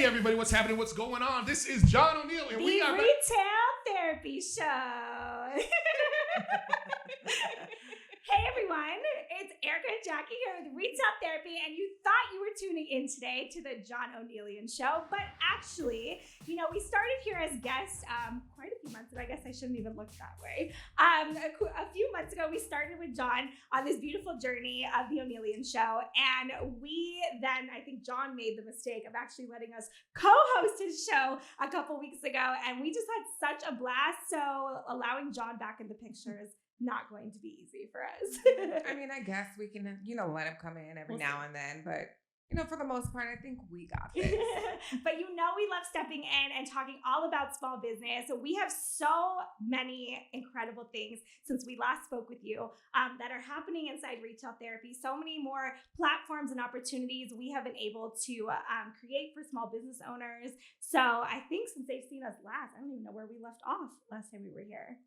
Hey everybody, what's happening? What's going on? This is John O'Neill, and we are the Retail Therapy Show. Hey everyone, it's Erica and Jackie here with Retail Therapy, and you thought you were tuning in today to the John Onealien Show, but actually, we started here as guests quite a few months ago. I guess I shouldn't even look that way. A few months ago, we started with John on this beautiful journey of the Onealien Show, and I think John made the mistake of actually letting us co-host his show a couple weeks ago, and we just had such a blast, so allowing John back in the picture is not going to be easy for us. I mean, I guess we can, let him come in every now and then, but for the most part, I think we got this. But we love stepping in and talking all about small business. So we have so many incredible things since we last spoke with you that are happening inside retail therapy. So many more platforms and opportunities we have been able to create for small business owners. So I think since they've seen us last, I don't even know where we left off last time we were here.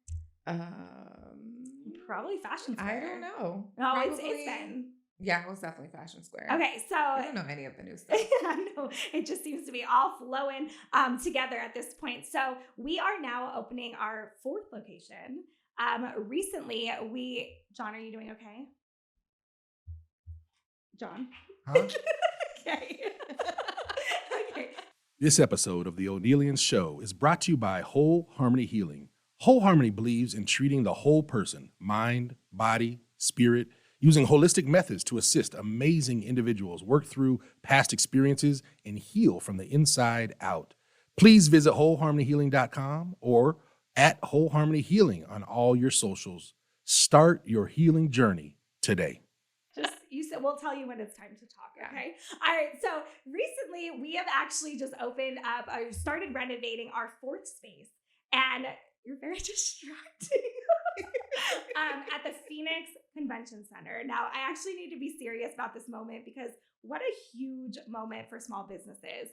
Probably Fashion Square. I don't know. No, it's been. Yeah, it was definitely Fashion Square. Okay, so I don't know any of the new stuff. I know, it just seems to be all flowing together at this point. So we are now opening our fourth location. Recently, John, are you doing okay? John? Huh? Okay. Okay. This episode of the Onealien Show is brought to you by Whole Harmony Healing. Whole Harmony believes in treating the whole person, mind, body, spirit, using holistic methods to assist amazing individuals work through past experiences and heal from the inside out. Please visit wholeharmonyhealing.com or at Whole Harmony Healing on all your socials. Start your healing journey today. We'll tell you when it's time to talk, okay? All right, so recently we have actually just opened up, started renovating our fourth space, and you're very distracting. At the Phoenix Convention Center. Now, I actually need to be serious about this moment because what a huge moment for small businesses.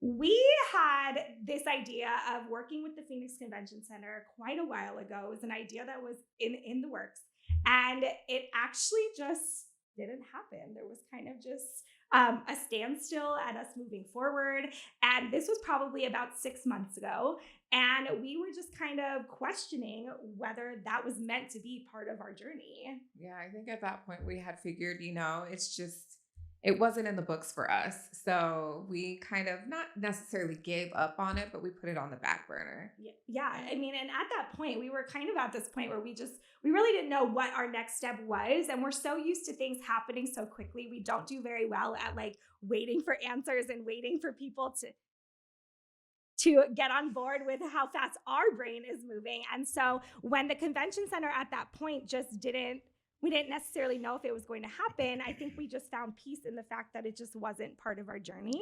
We had this idea of working with the Phoenix Convention Center quite a while ago. It was an idea that was in the works, and it actually just didn't happen. There was kind of just a standstill at us moving forward. And this was probably about 6 months ago. And we were just kind of questioning whether that was meant to be part of our journey. Yeah, I think at that point we had figured, it wasn't in the books for us. So we kind of not necessarily gave up on it, but we put it on the back burner. Yeah. I mean, and at that point, we were kind of at this point where we really didn't know what our next step was. And we're so used to things happening so quickly. We don't do very well at waiting for answers and waiting for people to get on board with how fast our brain is moving. And so when the convention center at that point we didn't necessarily know if it was going to happen. I think we just found peace in the fact that it just wasn't part of our journey.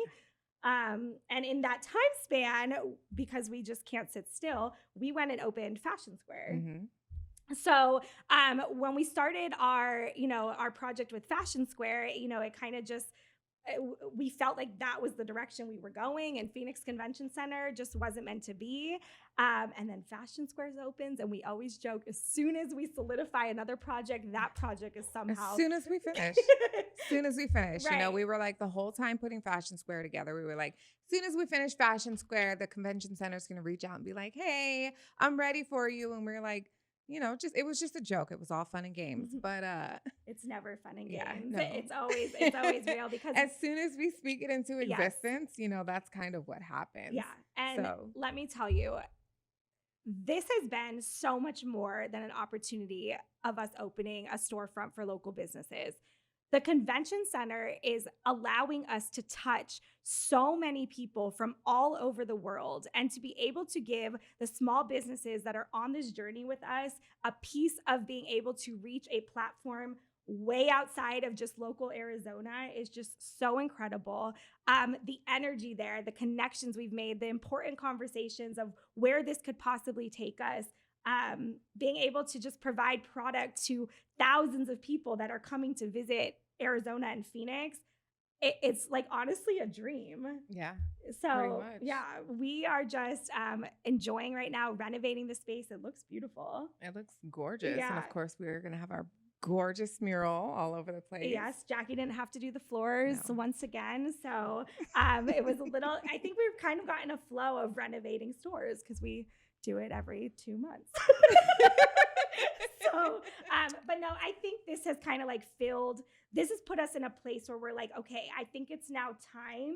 And in that time span, because we just can't sit still, we went and opened Fashion Square. Mm-hmm. So when we started our project with Fashion Square, it kind of just, we felt like that was the direction we were going, and Phoenix Convention Center just wasn't meant to be. And then Fashion Squares opens, and we always joke, as soon as we solidify another project, that project is somehow. As soon as we finish. Right. We were like the whole time putting Fashion Square together, we were like, as soon as we finish Fashion Square, the convention center is going to reach out and be like, hey, I'm ready for you. And we're like, it was just a joke. It was all fun and games, but it's never fun and games. Yeah, no. It's always real because as soon as we speak it into existence, that's kind of what happens. Yeah, and let me tell you, this has been so much more than an opportunity of us opening a storefront for local businesses. The convention center is allowing us to touch so many people from all over the world and to be able to give the small businesses that are on this journey with us a piece of being able to reach a platform way outside of just local Arizona is just so incredible. The energy there, the connections we've made, the important conversations of where this could possibly take us. Being able to just provide product to thousands of people that are coming to visit Arizona and Phoenix, it's like honestly a dream. Yeah. So yeah, we are just enjoying right now, renovating the space. It looks beautiful. It looks gorgeous. Yeah. And of course we're going to have our gorgeous mural all over the place. Yes, Jackie didn't have to do the floors once again. So it was a little, I think we've kind of gotten a flow of renovating stores because we do it every 2 months. So, but no, I think this has kind of like this has put us in a place where we're like, okay, I think it's now time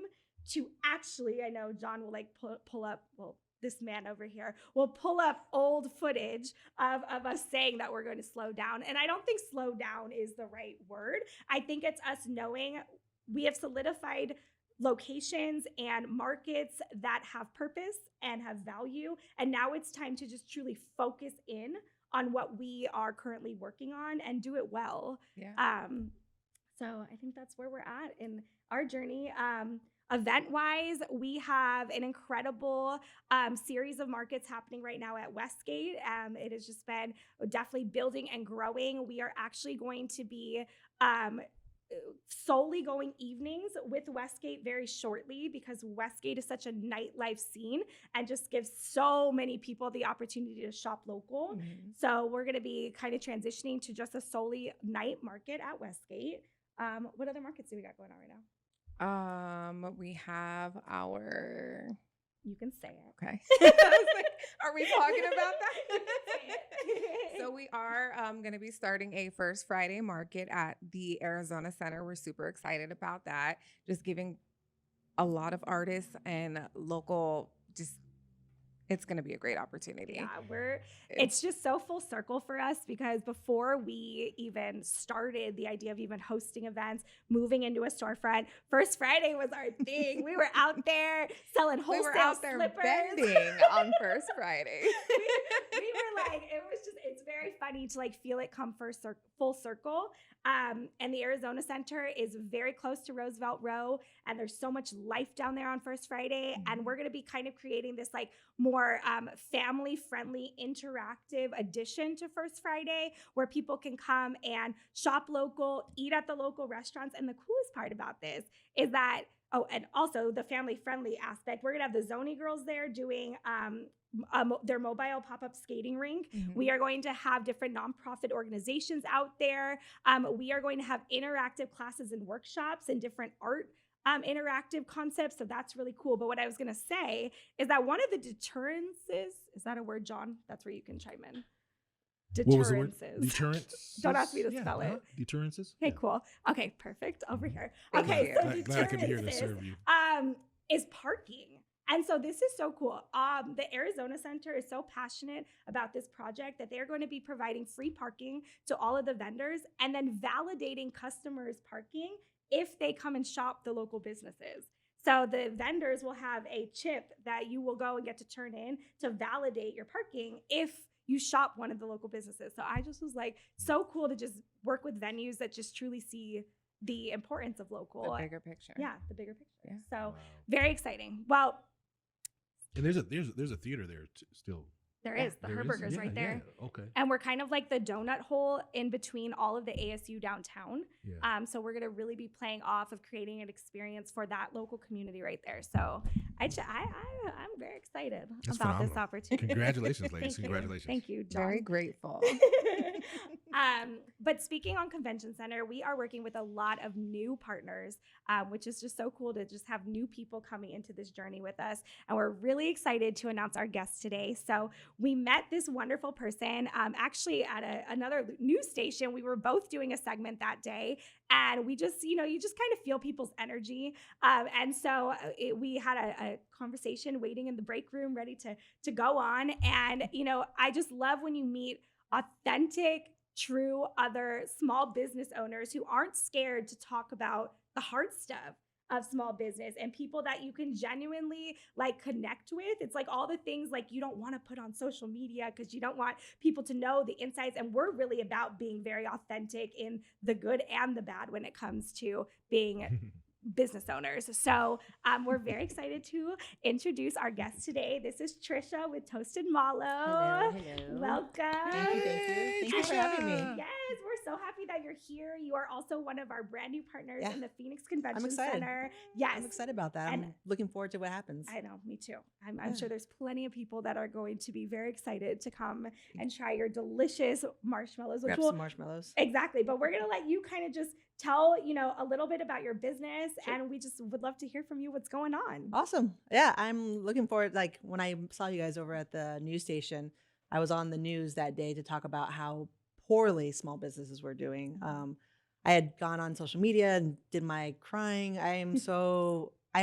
to actually, I know John will like pull up, well, this man over here will pull up old footage of us saying that we're going to slow down. And I don't think slow down is the right word. I think it's us knowing we have solidified locations and markets that have purpose and have value. And now it's time to just truly focus in on what we are currently working on and do it well. Yeah. So I think that's where we're at in our journey. Event-wise, we have an incredible series of markets happening right now at Westgate. It has just been definitely building and growing. We are actually going to be solely going evenings with Westgate very shortly because Westgate is such a nightlife scene and just gives so many people the opportunity to shop local. Mm-hmm. So we're going to be kind of transitioning to just a solely night market at Westgate. What other markets do we got going on right now? We have our. You can say it. Okay. I was like, are we talking about that? So we are going to be starting a First Friday market at the Arizona Center. We're super excited about that. Just giving a lot of artists and local it's going to be a great opportunity. Yeah, it's just so full circle for us because before we even started the idea of even hosting events, moving into a storefront, First Friday was our thing. We were out there selling wholesale We were out there slippers. bending on First Friday. we were like, it's very funny to like feel it come full circle. And the Arizona Center is very close to Roosevelt Row, and there's so much life down there on First Friday. Mm-hmm. And we're going to be kind of creating this like more family-friendly, interactive addition to First Friday where people can come and shop local, eat at the local restaurants. And the coolest part about this is that, and also the family-friendly aspect, we're going to have the Zoni girls there doing their mobile pop-up skating rink. Mm-hmm. We are going to have different nonprofit organizations out there. We are going to have interactive classes and workshops and different art interactive concepts. So that's really cool. But what I was going to say is that one of the deterrences, is that a word, John? That's where you can chime in. Deterrences. What was the word? Deterrence? Don't ask me to spell it. Deterrences? Okay, cool. Okay, perfect. Over here. Thank Okay, you. so glad I could be here to serve you. Is parking. And so this is so cool. The Arizona Center is so passionate about this project that they're going to be providing free parking to all of the vendors and then validating customers' parking if they come and shop the local businesses. So the vendors will have a chip that you will go and get to turn in to validate your parking if you shop one of the local businesses. So I just was like, so cool to just work with venues that just truly see the importance of local. The bigger picture. Yeah, the bigger picture. Yeah. So very exciting. Well, and there's a theater there still. There is. The Herberger's right there. Yeah. Okay. And we're kind of like the donut hole in between all of the ASU downtown. Yeah. So we're going to really be playing off of creating an experience for that local community right there. So I'm very excited That's about phenomenal. this opportunity. Congratulations, ladies. Thank you. Congratulations. Thank you, John. Very grateful. But speaking on Convention Center, we are working with a lot of new partners, which is just so cool to just have new people coming into this journey with us. And we're really excited to announce our guest today. So we met this wonderful person actually at another news station. We were both doing a segment that day. And we just, you just kind of feel people's energy. And so we had a conversation waiting in the break room, ready to go on. And, I just love when you meet authentic, true other small business owners who aren't scared to talk about the hard stuff of small business and people that you can genuinely like connect with. It's like all the things like you don't want to put on social media because you don't want people to know the insights. And we're really about being very authentic in the good and the bad when it comes to being business owners. So we're very excited to introduce our guest today. This is Trisha with Toasted Mallow. Hello. Welcome. Thank you. Thank you for having me. Yes, we're so happy that you're here. You are also one of our brand new partners Yeah. in the Phoenix Convention I'm excited. Center. Yes. I'm excited about that. And I'm looking forward to what happens. I know, me too. I'm Yeah. sure there's plenty of people that are going to be very excited to come and try your delicious marshmallows. Grab some marshmallows. Exactly. But we're going to let you kind of just tell, a little bit about your business. Sure. And we just would love to hear from you what's going on. Awesome. Yeah, I'm looking forward. Like when I saw you guys over at the news station, I was on the news that day to talk about how poorly small businesses were doing. I had gone on social media and did my crying. I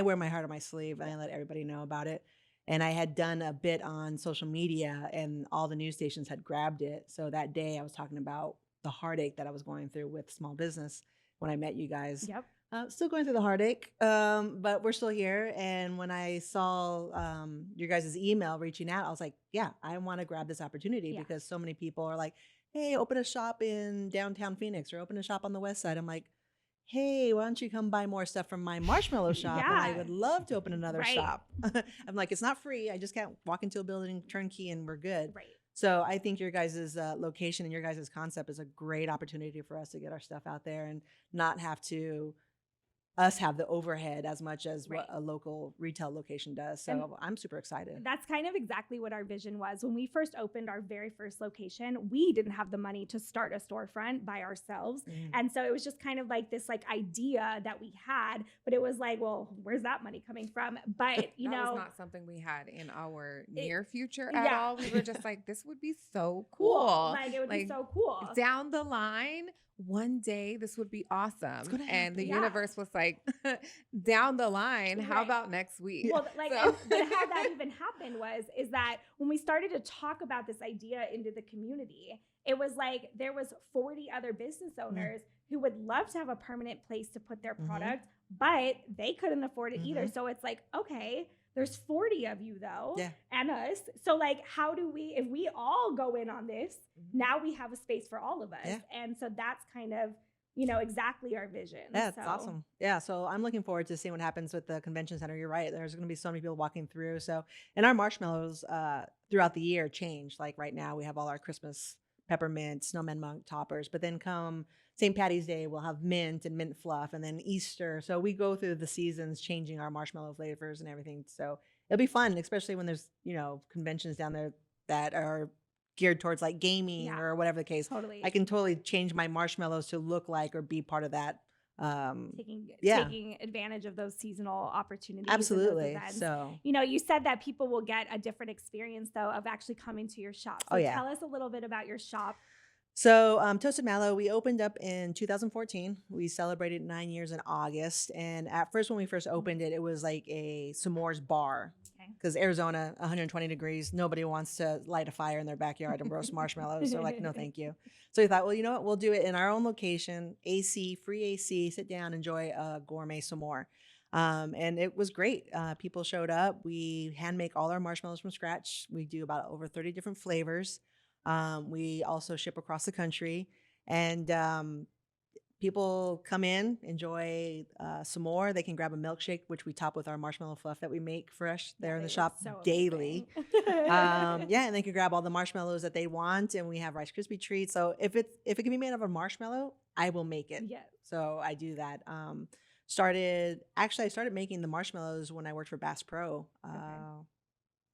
wear my heart on my sleeve and I let everybody know about it. And I had done a bit on social media and all the news stations had grabbed it. So that day I was talking about the heartache that I was going through with small business when I met you guys. Yep. Still going through the heartache, but we're still here. And when I saw your guys' email reaching out, I was like, yeah, I want to grab this opportunity because so many people are like, hey, open a shop in downtown Phoenix or open a shop on the west side. I'm like, hey, why don't you come buy more stuff from my marshmallow shop? And I would love to open another shop. I'm like, it's not free. I just can't walk into a building, turnkey, and we're good. Right. So I think your guys' location and your guys' concept is a great opportunity for us to get our stuff out there and not have to have the overhead as much as what a local retail location does. So and I'm super excited. That's kind of exactly what our vision was. When we first opened our very first location, we didn't have the money to start a storefront by ourselves. And so it was just kind of like this idea that we had, but it was like, well, where's that money coming from? But that was not something we had in our near future at all. We were just like, this would be so cool. Like it would be so cool. Down the line, one day this would be awesome. And the universe was like, down the line, how about next week? Well, but how that even happened is that when we started to talk about this idea into the community, it was like there was 40 other business owners who would love to have a permanent place to put their product, but they couldn't afford it either. So it's like, okay, there's 40 of you though, and us. So how do we, if we all go in on this, now we have a space for all of us. And so that's kind of, exactly our vision. Yeah, that's awesome. Yeah. So I'm looking forward to seeing what happens with the convention center. You're right. There's going to be so many people walking through. So, and our marshmallows throughout the year change. Like right now we have all our Christmas peppermint, snowman monk toppers, but then come St. Patty's Day, we'll have mint and mint fluff, and then Easter. So we go through the seasons, changing our marshmallow flavors and everything. So it'll be fun, especially when there's, conventions down there that are geared towards gaming or whatever the case. Totally. I can totally change my marshmallows to look like or be part of that. Taking advantage of those seasonal opportunities. Absolutely. So, you said that people will get a different experience though of actually coming to your shop. So tell us a little bit about your shop. So Toasted Mallow, we opened up in 2014. We celebrated 9 years in August. And at first, when we first opened it, it was like a s'mores bar. Because Arizona, 120 degrees, nobody wants to light a fire in their backyard and roast marshmallows. So no, thank you. So we thought, well, you know what? We'll do it in our own location, free AC, sit down, enjoy a gourmet s'more. And it was great. People showed up. We hand make all our marshmallows from scratch. We do about over 30 different flavors. We also ship across the country, and people come in, enjoy some more. They can grab a milkshake, which we top with our marshmallow fluff that we make fresh there in the shop daily. And they can grab all the marshmallows that they want, and we have Rice Krispie treats. So if it can be made out of a marshmallow, I will make it. Yes. So I do that. I started making the marshmallows when I worked for Bass Pro.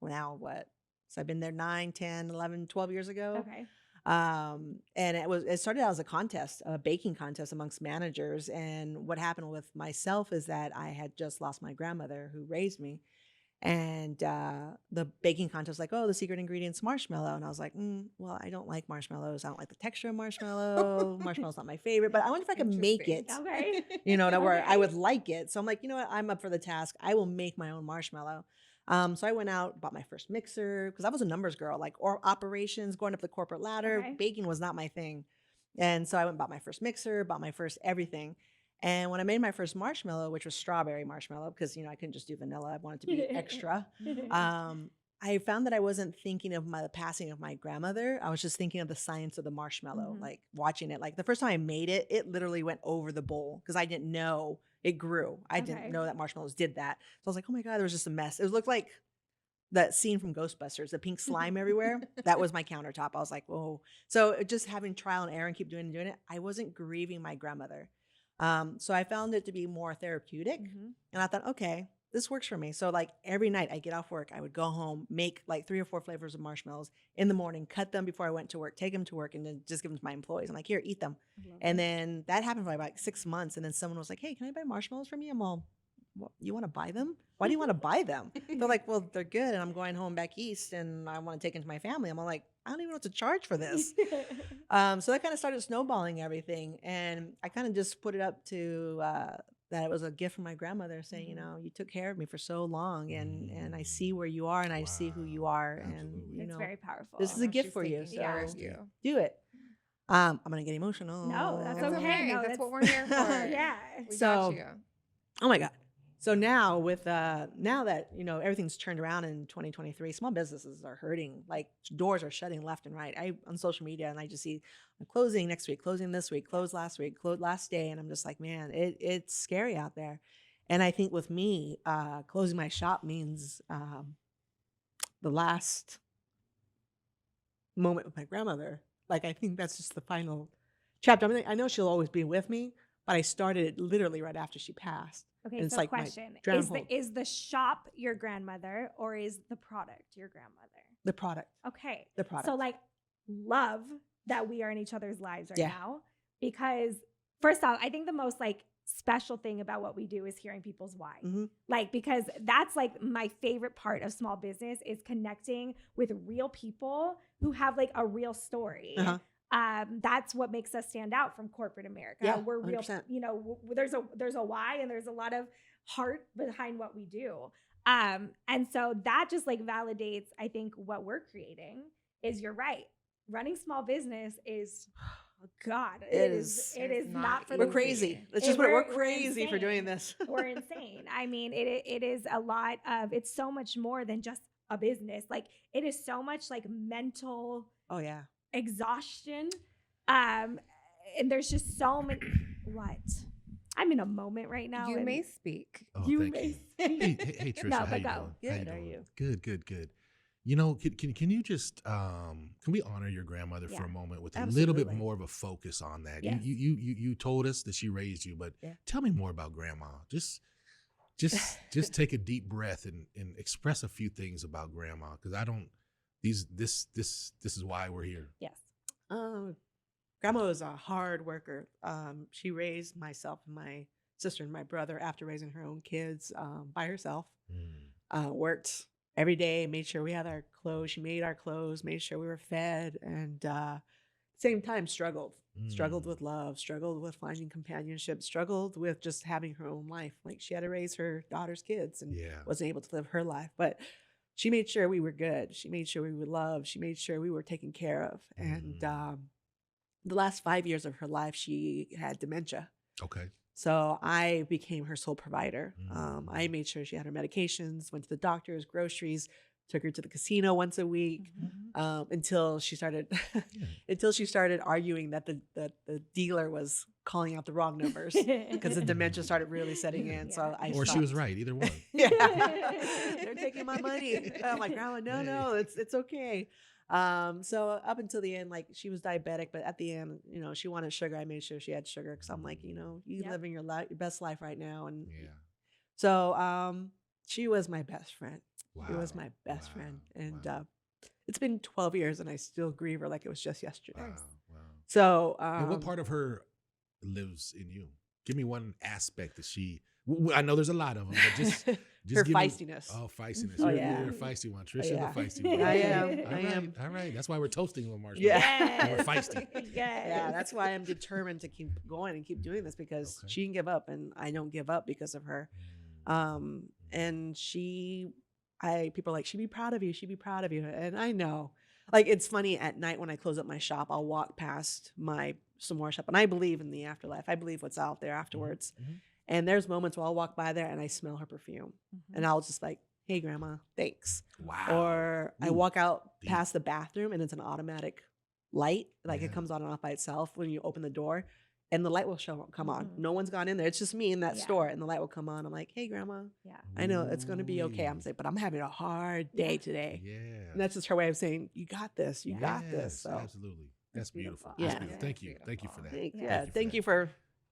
Now what? So I've been there 9, 10, 11, 12 years ago. Okay. And it started out as a contest, a baking contest amongst managers. And what happened with myself is that I had just lost my grandmother who raised me. And the baking contest was like, oh, the secret ingredient's marshmallow. And I was like, well, I don't like marshmallows. I don't like the texture of marshmallow. Marshmallow's not my favorite, but I wonder if I can make it, okay. Where I would like it. So I'm like, you know what? I'm up for the task. I will make my own marshmallow. So I went out, bought my first mixer because I was a numbers girl, or operations, going up the corporate ladder. Okay. Baking was not my thing. And so I went and bought my first mixer, bought my first everything. And when I made my first marshmallow, which was strawberry marshmallow, because, I couldn't just do vanilla. I wanted to be extra. I found that I wasn't thinking of the passing of my grandmother. I was just thinking of the science of the marshmallow, watching it. Like the first time I made it, it literally went over the bowl because I didn't know it grew. I didn't know that marshmallows did that. So I was like, oh my God, there was just a mess. It looked like that scene from Ghostbusters, the pink slime everywhere. That was my countertop. I was like, whoa. So just having trial and error and keep doing it, I wasn't grieving my grandmother. So I found it to be more therapeutic. And I thought, okay, this works for me. So like every night I get off work, I would go home, make like 3 or 4 flavors of marshmallows in the morning, cut them before I went to work, take them to work, and then just give them to my employees. I'm like, here, eat them. And then that happened for like 6 months. And then someone was like, hey, can I buy marshmallows from you? I'm all, well, you want to buy them? Why do you want to buy them? They're like, well, they're good. And I'm going home back east and I want to take them to my family. I'm all like, I don't even know what to charge for this. So that kind of started snowballing everything. And I kind of just put it up to that it was a gift from my grandmother saying, you know, you took care of me for so long and I see where you are and I see who you are. Absolutely. And, you It's know, very powerful. this is a gift She's for you. taking So care of you. do it. I'm going to get emotional. No, that's That's okay. okay. No, That's what we're here for. Yeah. We So- got you. Oh my God. So now with now that, you know, everything's turned around in 2023, small businesses are hurting. Like doors are shutting left and right. I on social media and I just see closing next week, closing this week, closed last week, closed last day. And I'm just like, man, it's scary out there. And I think with me, closing my shop means the last moment with my grandmother. Like, I think that's just the final chapter. I mean, I know she'll always be with me, but I started it literally right after she passed. Okay, And it's so like my question. drown home. Is the shop your grandmother or is the product your grandmother? The product. Okay. The product. So like love that we are in each other's lives right Yeah. now. Because first off, I think the most like special thing about what we do is hearing people's why. Mhm. Like, because that's like my favorite part of small business is connecting with real people who have like a real story. Uh-huh. That's what makes us stand out from corporate America. Yeah, We're real, 100%. you know, there's a why and there's a lot of heart behind what we do. And so that just like validates, I think, what we're creating is you're right. Running small business is, God, it is not for We're the crazy. weak. Let's just put it, we're We're crazy for doing insane. this. We're insane. I mean, it is a lot of, it's so much more than just a business. Like it is so much like mental Oh, yeah. exhaustion. And there's just so many, what? I'm in a moment right now. You and may speak. Oh, you thank may you. speak. Hey, Trisha, No, how but you go. doing? Good, How you how are doing? you? Good. You know, can you just can we honor your grandmother for Yeah, a moment with a little bit absolutely. more of a focus on that? Yes. You told us that she raised you, but Yeah. tell me more about grandma. Just take a deep breath and express a few things about grandma because I don't this is why we're here. Yes. Grandma was a hard worker. She raised myself and my sister and my brother after raising her own kids by herself. Worked every day, made sure we had our clothes. She made our clothes, made sure we were fed, and same time struggled with love, struggled with finding companionship, struggled with just having her own life. Like she had to raise her daughter's kids and Yeah. wasn't able to live her life, but she made sure we were good. She made sure we were loved. She made sure we were taken care of. And the last 5 years of her life, she had dementia. Okay. So I became her sole provider. I made sure she had her medications, went to the doctors, groceries, took her to the casino once a week until she started arguing that the dealer was calling out the wrong numbers because the dementia started really setting in. So I Or she was right, either one. Yeah, they're taking my money. I'm like, Grandma, no, it's okay. So up until the end, like she was diabetic, but at the end, you know, she wanted sugar. I made sure she had sugar because I'm like, you know, you Yep. living your best life right now. And Yeah. so she was my best friend. Wow. She was my best friend. And wow. it's been 12 years and I still grieve her like it was just yesterday. Wow. So And what part of her lives in you? Give me one aspect that she. I know there's a lot of them, but just her give me- feistiness. feistiness. Oh, you're, yeah. you're a feisty one. Trisha, Yeah. the feisty one. I am. All I right, am. All right. That's why we're toasting little marshmallows. Yeah. We're feisty. Yes. Yeah, that's why I'm determined to keep going and keep doing this because Okay. she can give up and I don't give up because of her. And people are like, she'd be proud of you. She'd be proud of you. And I know, like, it's funny at night when I close up my shop, I'll walk past my s'more shop and I believe in the afterlife. I believe what's out there afterwards. And there's moments where I'll walk by there and I smell her perfume and I'll just like, hey, Grandma, thanks. Wow. Or I Ooh, walk out deep. past the bathroom and it's an automatic light. Like Yeah. it comes on and off by itself when you open the door. and the light will come on. No one's gone in there. It's just me in that Yeah. store, and the light will come on. I'm like, hey, grandma, Yeah. I know it's going to be okay. I'm saying, but I'm having a hard day today. Yeah. And that's just her way of saying, you got this. You got Yes, this. So absolutely. That's beautiful. beautiful. That's Yeah. beautiful. Thank you. Thank you for that. thank you for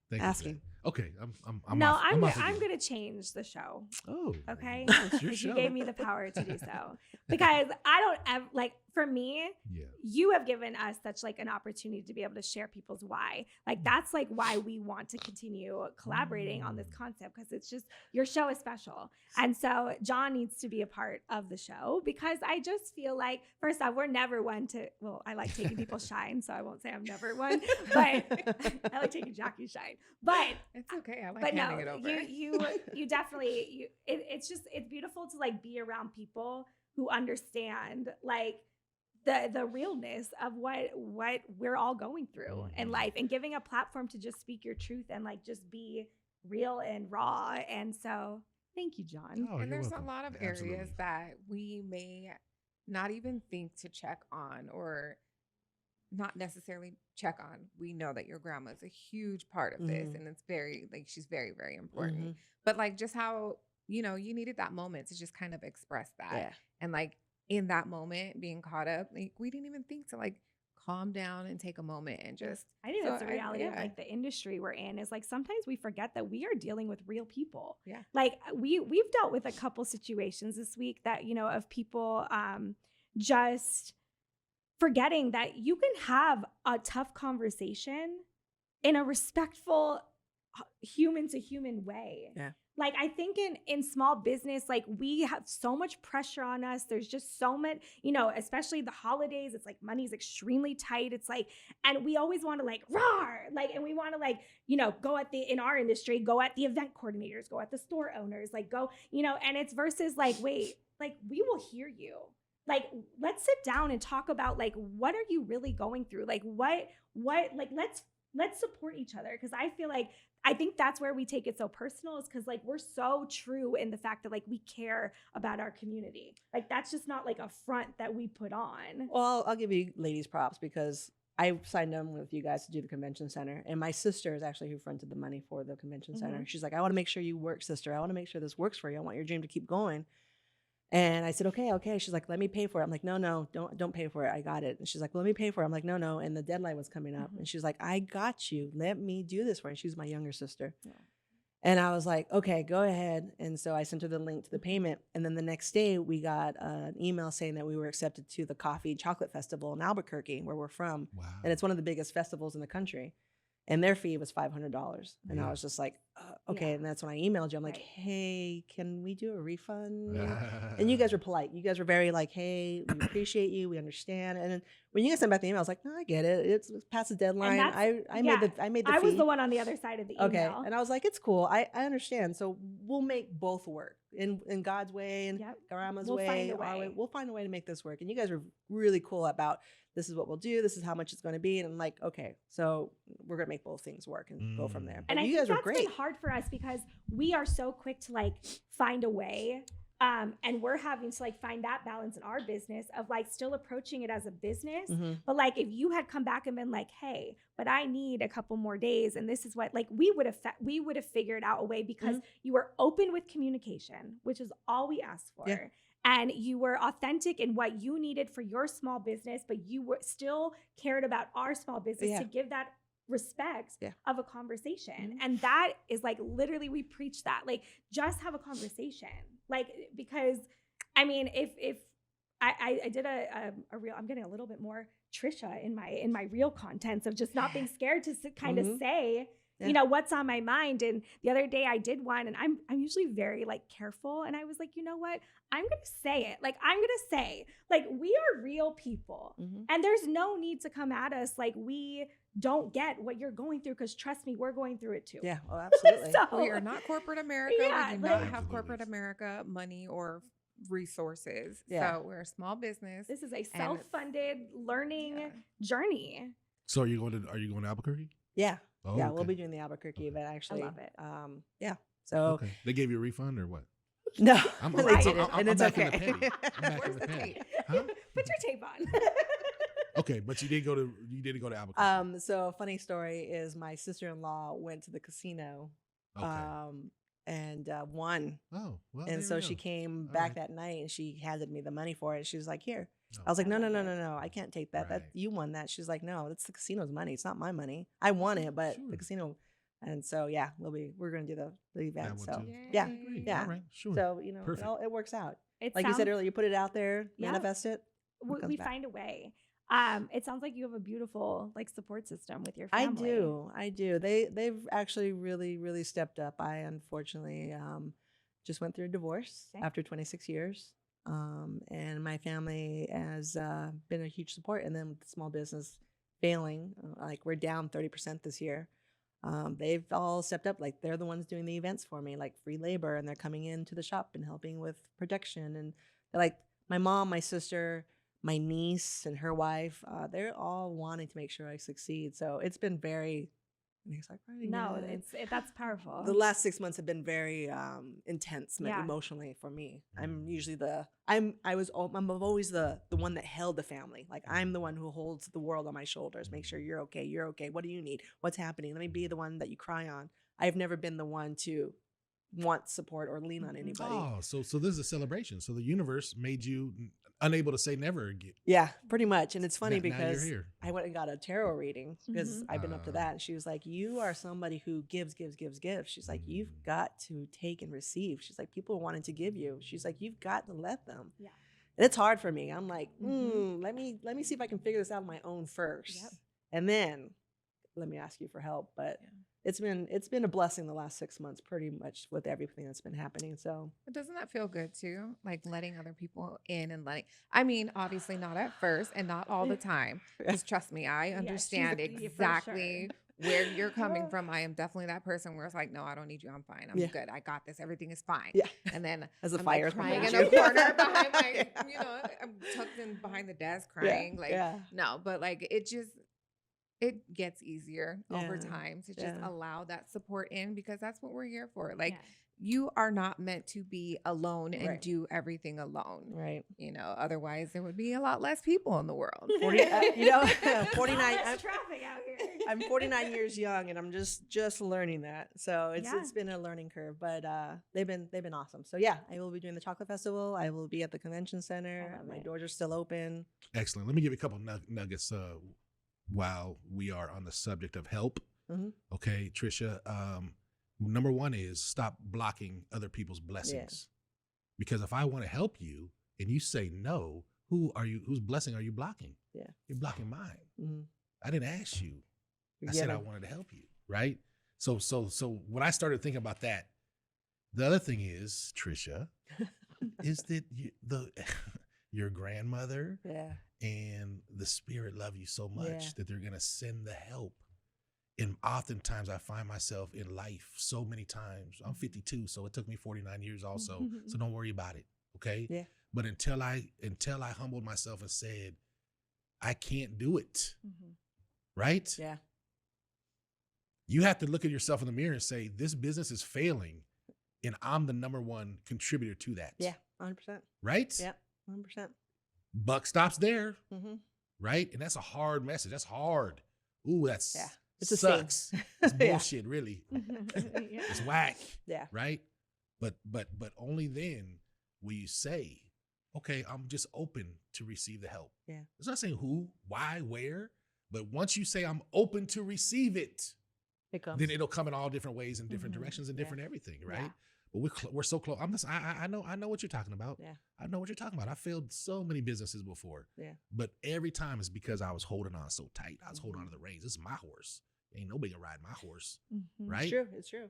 Thank asking. You for that. Okay, I'm No, off. I'm off I'm again. gonna change the show. Oh, Okay, it's your because you show. gave me the power to do so. Because I don't ever like, for me, Yeah. you have given us such like an opportunity to be able to share people's why. Like that's like why we want to continue collaborating on this concept, because it's just, your show is special. And so John needs to be a part of the show, because I just feel like, first off, we're never one to, well, I like taking people's shine, so I won't say I'm never one, but I like taking Jackie's shine. But It's okay. I like but handing no, it over. you definitely, it's beautiful to like be around people who understand like the realness of what we're all going through in life, and giving a platform to just speak your truth and like just be real and raw. And so thank you, John. Oh, And you're there's welcome. a lot of Absolutely. areas that we may not even think to check on, or not necessarily check on. We know that your grandma is a huge part of this, and it's very, like, she's very, very important. But like, just how, you needed that moment to just kind of express that. Yeah. And like, in that moment, being caught up, like, we didn't even think to like calm down and take a moment and just. I think that's So the reality of yeah. like the industry we're in, is like sometimes we forget that we are dealing with real people. Yeah. Like we've dealt with a couple situations this week that, of people just forgetting that you can have a tough conversation in a respectful human to human way. Yeah. Like I think in small business, like we have so much pressure on us. There's just so much, especially the holidays. It's like money's extremely tight. It's like, and we always want to like roar, like, and we want to like, go at in our industry, go at the event coordinators, go at the store owners, like go, and it's versus like, wait, like we will hear you. Like, let's sit down and talk about like, what are you really going through? Like what, like, let's support each other. Cause I think that's where we take it so personal, is because like we're so true in the fact that like we care about our community. Like that's just not like a front that we put on. Well, I'll give you ladies props, because I signed on with you guys to do the convention center. And my sister is actually who fronted the money for the convention center. She's like, I want to make sure you work, sister. I want to make sure this works for you. I want your dream to keep going. And I said, okay. She's like, let me pay for it. I'm like, no, don't pay for it. I got it. And she's like, well, let me pay for it. I'm like, no. And the deadline was coming up. And she's like, I got you. Let me do this for you. She's my younger sister. Yeah. And I was like, okay, go ahead. And so I sent her the link to the payment. And then the next day we got an email saying that we were accepted to the Coffee and Chocolate Festival in Albuquerque, where we're from. Wow. And it's one of the biggest festivals in the country. And their fee was $500. And I was just like, okay. Yeah. And that's when I emailed you. I'm like, hey, can we do a refund? And you guys were polite. You guys were very like, hey, we appreciate you. We understand. And then when you guys sent back the email, I was like, no, I get it. It's past the deadline. I made the fee. I was the one on the other side of the email. Okay. And I was like, it's cool. I understand. So we'll make both work in God's way and Grandma's way, our way. We'll find a way to make this work. And you guys were really cool about, this is what we'll do. This is how much it's going to be. And I'm like, okay, so we're going to make both things work and go from there. But and you I guys think were that's great. been hard for us, because we are so quick to like find a way. And we're having to like find that balance in our business of like still approaching it as a business. But like, if you had come back and been like, hey, but I need a couple more days, and this is what, like, we would have figured out a way, because you were open with communication, which is all we asked for. Yeah. And you were authentic in what you needed for your small business, but you were still cared about our small business to give that respect of a conversation. And that is like, literally, we preach that, like, just have a conversation. Like, because I mean, if I did a real, I'm getting a little bit more Trisha in my real contents of just not being scared to kind of say, what's on my mind. And the other day I did one, and I'm usually very like careful. And I was like, you know what? I'm going to say it. Like, I'm going to say, like, we are real people, and there's no need to come at us like we don't get what you're going through, because trust me, we're going through it too. Yeah, oh, absolutely. So, we are not corporate America. We do not have corporate America money or resources. Yeah. So we're a small business. This is a self-funded learning journey. So are you going to Albuquerque? Yeah. Oh, yeah, okay. We'll be doing the Albuquerque event, actually. I love it. Yeah. So okay. They gave you a refund or what? No, I'm and it's back okay. in the penny. I'm back in the penny. Huh? Put your tape on. Okay, but you didn't go to Albuquerque. So a funny story is my sister-in-law went to the casino Okay. and won. Oh, well, And there so we she go. came All back right. that night and she handed me the money for it. She was like, "Here." Oh, I was like, I "No, no, love no, it. no, no. I can't take that. That Right. you won that." She's like, "No, that's the casino's money. It's not my money. I won it, but Sure. the casino." And so yeah, we're gonna do the event. one So too. yeah, Yay. Great. yeah. All right. Sure. So you know, Perfect. it works out. It Like you said sounds- earlier, you put it out there, Yeah. manifest it. we comes back. find a way. It sounds like you have a beautiful like support system with your I family. I do. They've actually really stepped up. I unfortunately just went through a divorce Okay. after 26 years. And my family has been a huge support. And then with the small business failing, like we're down 30% this year. They've all stepped up. Like they're the ones doing the events for me, like free labor, and they're coming into the shop and helping with production. And they're like my mom, my sister, my niece, and her wife. They're all wanting to make sure I succeed. So it's been very. And he's like, right, No, yeah. that's powerful. The last 6 months have been very intense Yeah. emotionally for me. I'm usually I'm always the one that held the family. Like I'm the one who holds the world on my shoulders. Make sure you're okay. You're okay. What do you need? What's happening? Let me be the one that you cry on. I've never been the one to want support or lean on anybody. Oh, so this is a celebration. So the universe made you unable to say never again. Yeah, pretty much. And it's funny Now you're because here. I went and got a tarot reading because Mhm. I've been up to that. And she was like, "You are somebody who gives. She's like, "You've got to take and receive." She's like, "People wanting to give you." She's like, "You've got to let them." Yeah. And it's hard for me. I'm like, Mhm. let me see if I can figure this out on my own first. Yep. And then let me ask you for help. But it's been a blessing the last 6 months, pretty much with everything that's been happening. So But doesn't that feel good too? Like letting other people in and I mean, obviously not at first and not all the time. Because trust me, I she's understand a for exactly sure. where you're coming from. I am definitely that person where it's like, no, I don't need you. I'm fine. I'm Yeah. good. I got this. Everything is fine. Yeah. And then As the I'm fire like crying in behind a you. corner behind my, Yeah. you know, I'm tucked in behind the desk crying. Like, yeah. no, but like it gets easier over Yeah. time to just Yeah. allow that support in because that's what we're here for. Like Yeah. you are not meant to be alone and Right. do everything alone. Right. You know, otherwise there would be a lot less people in the world. 49. There's traffic out here. I'm 49 years young, and I'm just learning that. So Yeah. it's been a learning curve, but they've been awesome. So yeah, I will be doing the chocolate festival. I will be at the convention center. love My it. doors are still open. Excellent. Let me give you a couple nuggets while we are on the subject of help. Mhm. Okay, Trisha. Number one is stop blocking other people's blessings. Because if I want to help you and you say no, whose blessing are you blocking? Yeah. You're blocking mine. Mhm. I didn't ask you. You're I said I giving. wanted to help you, right? So when I started thinking about that, the other thing is, Trisha, is that your grandmother Yeah. and the spirit love you so much Yeah. that they're gonna send the help. And oftentimes I find myself in life so many times. I'm 52, so it took me 49 years also. So don't worry about it. Okay. Yeah. But until I humbled myself and said, I can't do it. Mhm. Right? Yeah. You have to look at yourself in the mirror and say, this business is failing, and I'm the number one contributor to that. Yeah. 100%. Right? Yeah. 100%. Buck stops there. Mm-hmm. Right? And that's a hard message. That's hard. Ooh, that's Yeah. It's a sucks. It's Yeah. bullshit, really. Yeah. It's whack. Yeah. Right? But only then will you say, okay, I'm just open to receive the help. Yeah. It's not saying who, why, where, but once you say I'm open to receive it, It comes. then it'll come in all different ways and different Mhm. directions and Yeah. different everything, right? Yeah. But we're so close. I know what you're talking about. Yeah. I know what you're talking about. I failed so many businesses before. Yeah. But every time it's because I was holding on so tight. I was holding on to the reins. This is my horse. Ain't nobody gonna ride my horse, Mhm. right? It's true. It's true.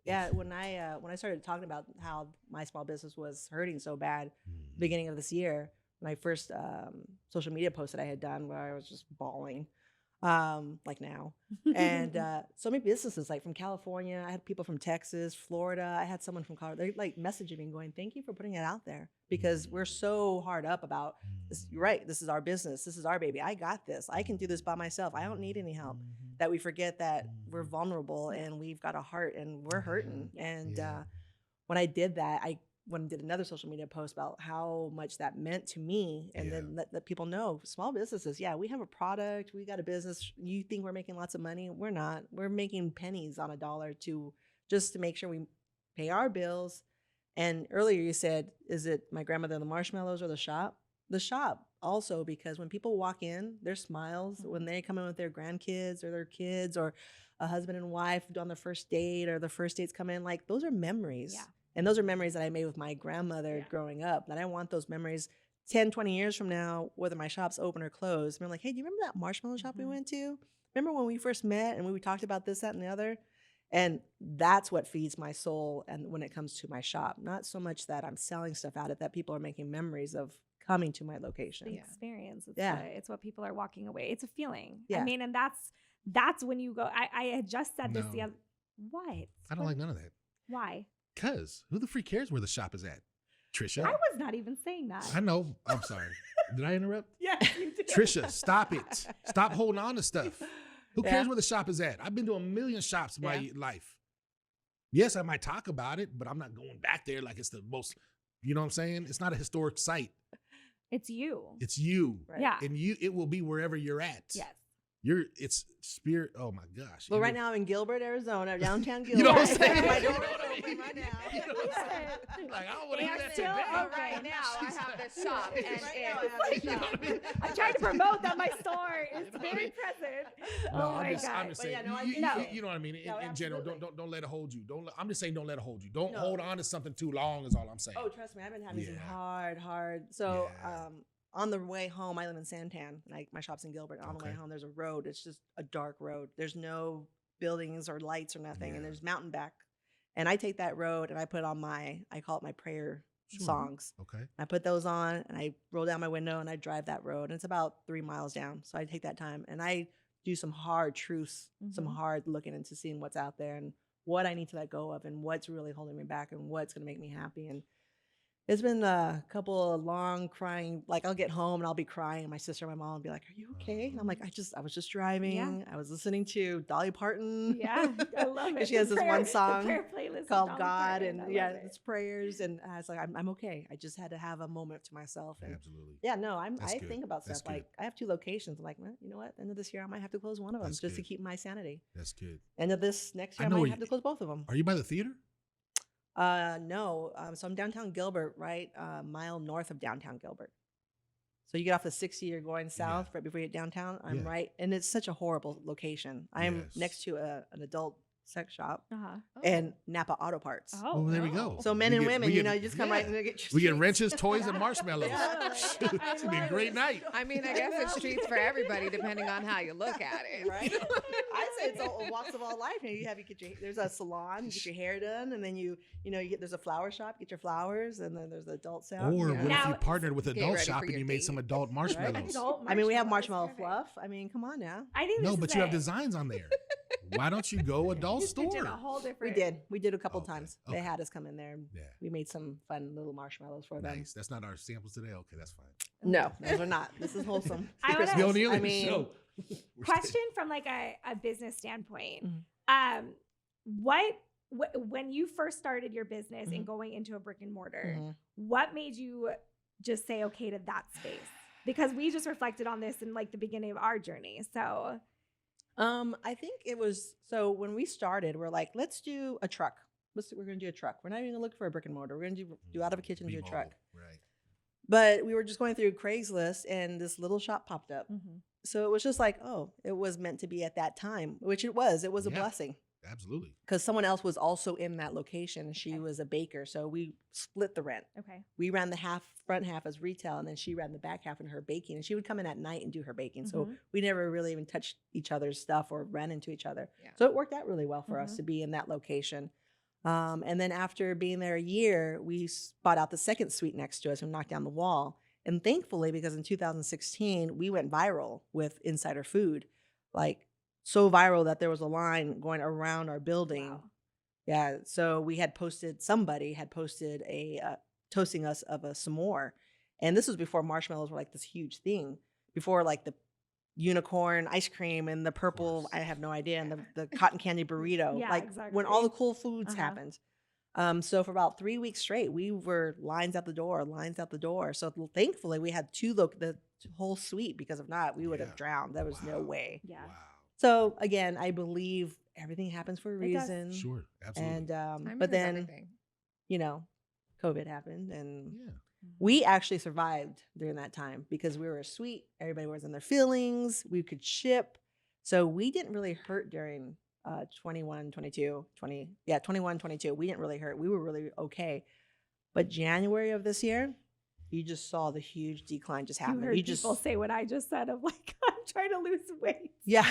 Yeah. When I started talking about how my small business was hurting so bad, Mhm. beginning of this year, my first social media post that I had done where I was just bawling, like now. And so many businesses like from California, I had people from Texas, Florida, I had someone from Colorado, they're like messaging me and going, thank you for putting it out there because we're so hard up about this. You're right. This is our business. This is our baby. I got this. I can do this by myself. I don't need any help. Mhm. That we forget that we're vulnerable Yeah. and we've got a heart and we're hurting. Yeah. And Yeah. when I did that, I did another social media post about how much that meant to me, and then let people know, small businesses, we have a product, we got a business. You think we're making lots of money? We're not. We're making pennies on a dollar just to make sure we pay our bills. And earlier you said, is it my grandmother and the marshmallows or the shop? The shop also, because when people walk in, their smiles, when they come in with their grandkids or their kids or a husband and wife on the first date, or the first dates come in, like, those are memories. Yeah. And those are memories that I made with my grandmother growing up. And I want those memories 10, 20 years from now, whether my shop's open or closed. I'm like, hey, do you remember that marshmallow shop we went to? Remember when we first met and we talked about this, that, and the other? And that's what feeds my soul. And when it comes to my shop, not so much that I'm selling stuff out of that people are making memories of coming to my location. The experience. It's what people are walking away. It's a feeling. Yeah. I mean, and that's when you go, I had just said this the other, what? I don't like none of that. Why? Because who the freak cares where the shop is at? Trisha? I was not even saying that. I know. I'm sorry. Did I interrupt? Yes, you did. Trisha, stop it. Stop holding on to stuff. Who cares where the shop is at? I've been to a million shops in my life. Yes, I might talk about it, but I'm not going back there like it's the most, you know what I'm saying? It's not a historic site. It's you. It's you. Right. Yeah. And it will be wherever you're at. Yes. It's spirit. Oh my gosh. Well, right now I'm in Gilbert, Arizona, downtown Gilbert. You know what I'm saying? My door is open right now. You know what I'm saying? Like, I don't want to hear that still today. open. Right now, I have this shop, and You know what I mean? I'm trying to promote that my store is very present. No, Oh my God. I'm just saying. You know what I mean? In general, don't let it hold you. I'm just saying, don't let it hold you. Don't hold on to something too long. Is all I'm saying. Oh, trust me, I've been having some hard. So, on the way home, I live in Santan. Like, my shop's in Gilbert. On the way home, there's a road. It's just a dark road. There's no buildings or lights or nothing, and there's mountain back. And I take that road and I put on I call it my prayer songs. Okay. I put those on and I roll down my window and I drive that road. And it's about 3 miles down. So I take that time and I do some hard truths, some hard looking into seeing what's out there and what I need to let go of and what's really holding me back and what's going to make me happy. And it's been a couple of long crying, like I'll get home and I'll be crying and my sister and my mom will be like, are you okay? And I'm like, I was just driving. Yeah. I was listening to Dolly Parton. Yeah, I love it. She has this one song called Dolly God Parton. and it's prayers. And I was like, I'm okay. I just had to have a moment to myself. And Absolutely. yeah, no, I good. think about That's stuff like I have 2 locations. I'm like, well, you know what? At the end of this year, I might have to close one of them just to keep my sanity. That's good. End of this next year, I might have to close both of them. Are you by the theater? No. So I'm downtown Gilbert, right? A mile north of downtown Gilbert. So you get off the 60, you're going south right before you get downtown. I'm right. And it's such a horrible location. I'm next to an adult sex shop and Napa Auto Parts. Oh, there we go. So men and women, you just come right in and get we get wrenches, toys, and marshmallows. It's going to be a great night. I mean, I guess it's streets for everybody, depending on how you look at it. Right? I say it's all walks of all life. There's a salon, you get your hair done, and then there's a flower shop, get your flowers, and then there's the adult sound. Or what if you partnered with adult shop and you made some adult marshmallows? I mean, we have marshmallow fluff. I mean, come on now. I think but you have designs on there. Why don't you go adult store? Did a whole different. We did a couple times. They had us come in there. And we made some fun little marshmallows for them. Nice. That's not our samples today. Okay, that's fine. No, those are not. This is wholesome. The Onealien show. Question from like a business standpoint. When you first started your business and going into a brick and mortar, what made you just say okay to that space? Because we just reflected on this in like the beginning of our journey. So I think it was, so when we started, we're like, let's do a truck. We're going to do a truck. We're not even going to look for a brick and mortar. We're going to do out of a kitchen, do a truck. Right. But we were just going through Craigslist and this little shop popped up. So it was just like, oh, it was meant to be at that time, which it was. It was a blessing. Absolutely. Because someone else was also in that location and she was a baker. So we split the rent. Okay. We ran the front half as retail and then she ran the back half in her baking. And she would come in at night and do her baking. So we never really even touched each other's stuff or ran into each other. Yeah. So it worked out really well for us to be in that location. And then after being there a year, we bought out the second suite next to us and knocked down the wall. And thankfully, because in 2016, we went viral with Insider Food. Like, so viral that there was a line going around our building. Wow. Yeah. So somebody had posted a toasting us of a s'more. And this was before marshmallows were like this huge thing, before like the unicorn ice cream and the purple, I have no idea, and the cotton candy burrito, when all the cool foods happened. So for about 3 weeks straight, we were lines out the door. So thankfully, we had the whole suite, because if not, we would have drowned. There was no way. Yeah. Wow. So again, I believe everything happens for a It does. reason. Sure. Absolutely. And Timing but is then everything. COVID happened, and yeah. we actually survived during that time because we were a suite. Everybody was in their feelings. We could ship. So we didn't really hurt during 21, 22. We didn't really hurt. We were really okay. But January of this year, you just saw the huge decline just You happen. heard people say what I just said of like, I'm trying to lose weight. Yeah.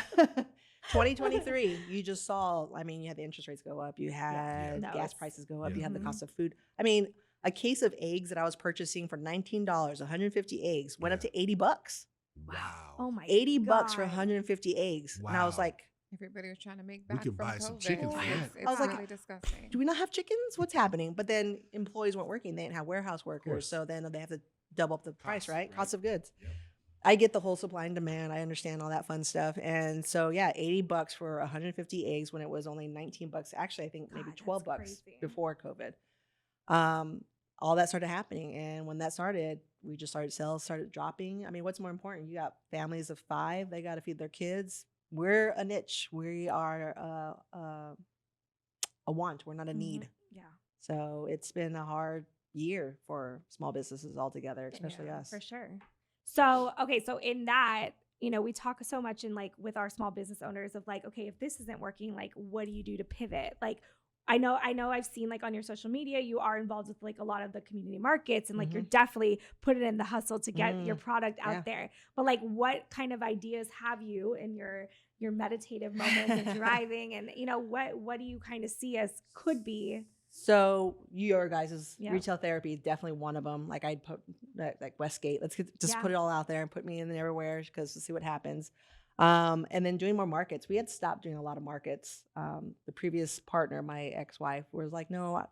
2023, you just saw, you had the interest rates go up. You had No, gas it's- prices go up. Yeah. You had the Mhm. cost of food. A case of eggs that I was purchasing for $19, 150 eggs, went up to $80. Wow. Oh my $80 for God. 150 eggs. And I was Wow. like, Everybody was trying to make We back could from buy some COVID. chicken for that. It's I was like, really disgusting. do we not have chickens? What's happening? But then employees weren't working. They didn't have warehouse workers. course. So then they have to double up the price, Cost, right? right. Cost of goods. Yep. I get the whole supply and demand. I understand all that fun stuff. And so, yeah, $80 for 150 eggs when it was only $19. Actually, I think maybe God, that's $12 crazy. before COVID. All that started happening. And when that started, sales started dropping. What's more important? You got families of 5. They got to feed their kids. We're a niche. We are a want. We're not a need. Yeah. So it's been a hard year for small businesses altogether, especially us. For sure. So, okay. So in that, we talk so much in like with our small business owners of like, okay, if this isn't working, like, what do you do to pivot? Like, I know I've seen like on your social media, you are involved with like a lot of the community markets and like you're definitely putting in the hustle to get your product out there. But like, what kind of ideas have you in your meditative moments and driving and, what do you kind of see as could be? So your guys' Yeah. retail therapy is definitely one of them. Like I'd put like Westgate, just put it all out there and put me in everywhere because to see what happens. And then doing more markets. We had stopped doing a lot of markets. The previous partner, my ex-wife, was like, no,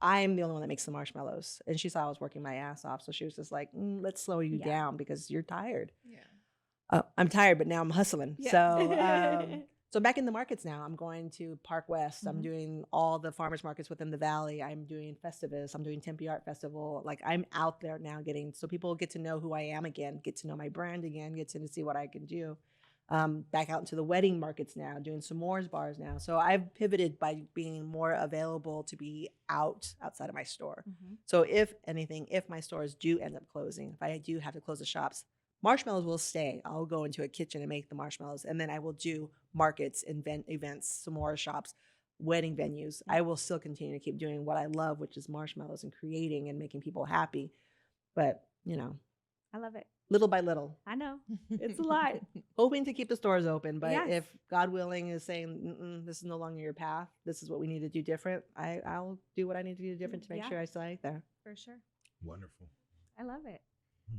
I'm the only one that makes the marshmallows. And she saw I was working my ass off. So she was just like, let's slow you down because you're tired. Yeah. I'm tired, but now I'm hustling. Yeah. So back in the markets now, I'm going to Park West. I'm doing all the farmers markets within the valley. I'm doing Festivus. I'm doing Tempe Art Festival. Like I'm out there now so people get to know who I am again, get to know my brand again, get to see what I can do. Back out into the wedding markets now, doing s'mores bars now. So I've pivoted by being more available to be outside of my store. So if my stores do end up closing, if I do have to close the shops, marshmallows will stay. I'll go into a kitchen and make the marshmallows, and then I will do markets, events, s'more shops, wedding venues. I will still continue to keep doing what I love, which is marshmallows and creating and making people happy. But, I love it. little by little. I know. It's a lot. Hoping to keep the stores open, but Yes. if God willing is saying, this is no longer your path, this is what we need to do different, I'll do what I need to do different to make sure I stay out there. For sure. Wonderful. I love it.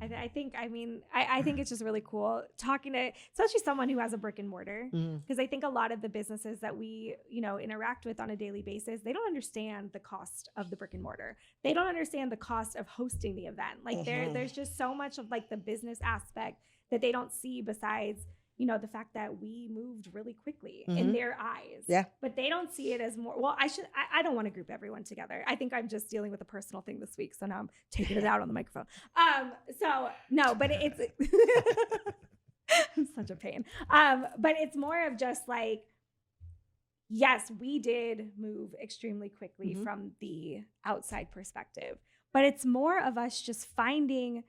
I think it's just really cool talking to, especially someone who has a brick and mortar, because I think a lot of the businesses that we, interact with on a daily basis, they don't understand the cost of the brick and mortar. They don't understand the cost of hosting the event. Like there's just so much of like the business aspect that they don't see besides, the fact that we moved really quickly in their eyes. Yeah. But they don't see it as more, well, I don't want to group everyone together. I think I'm just dealing with a personal thing this week. So now I'm taking it out on the microphone. So no, but it's, I'm such a pain. But it's more of just like, yes, we did move extremely quickly from the outside perspective, but it's more of us just finding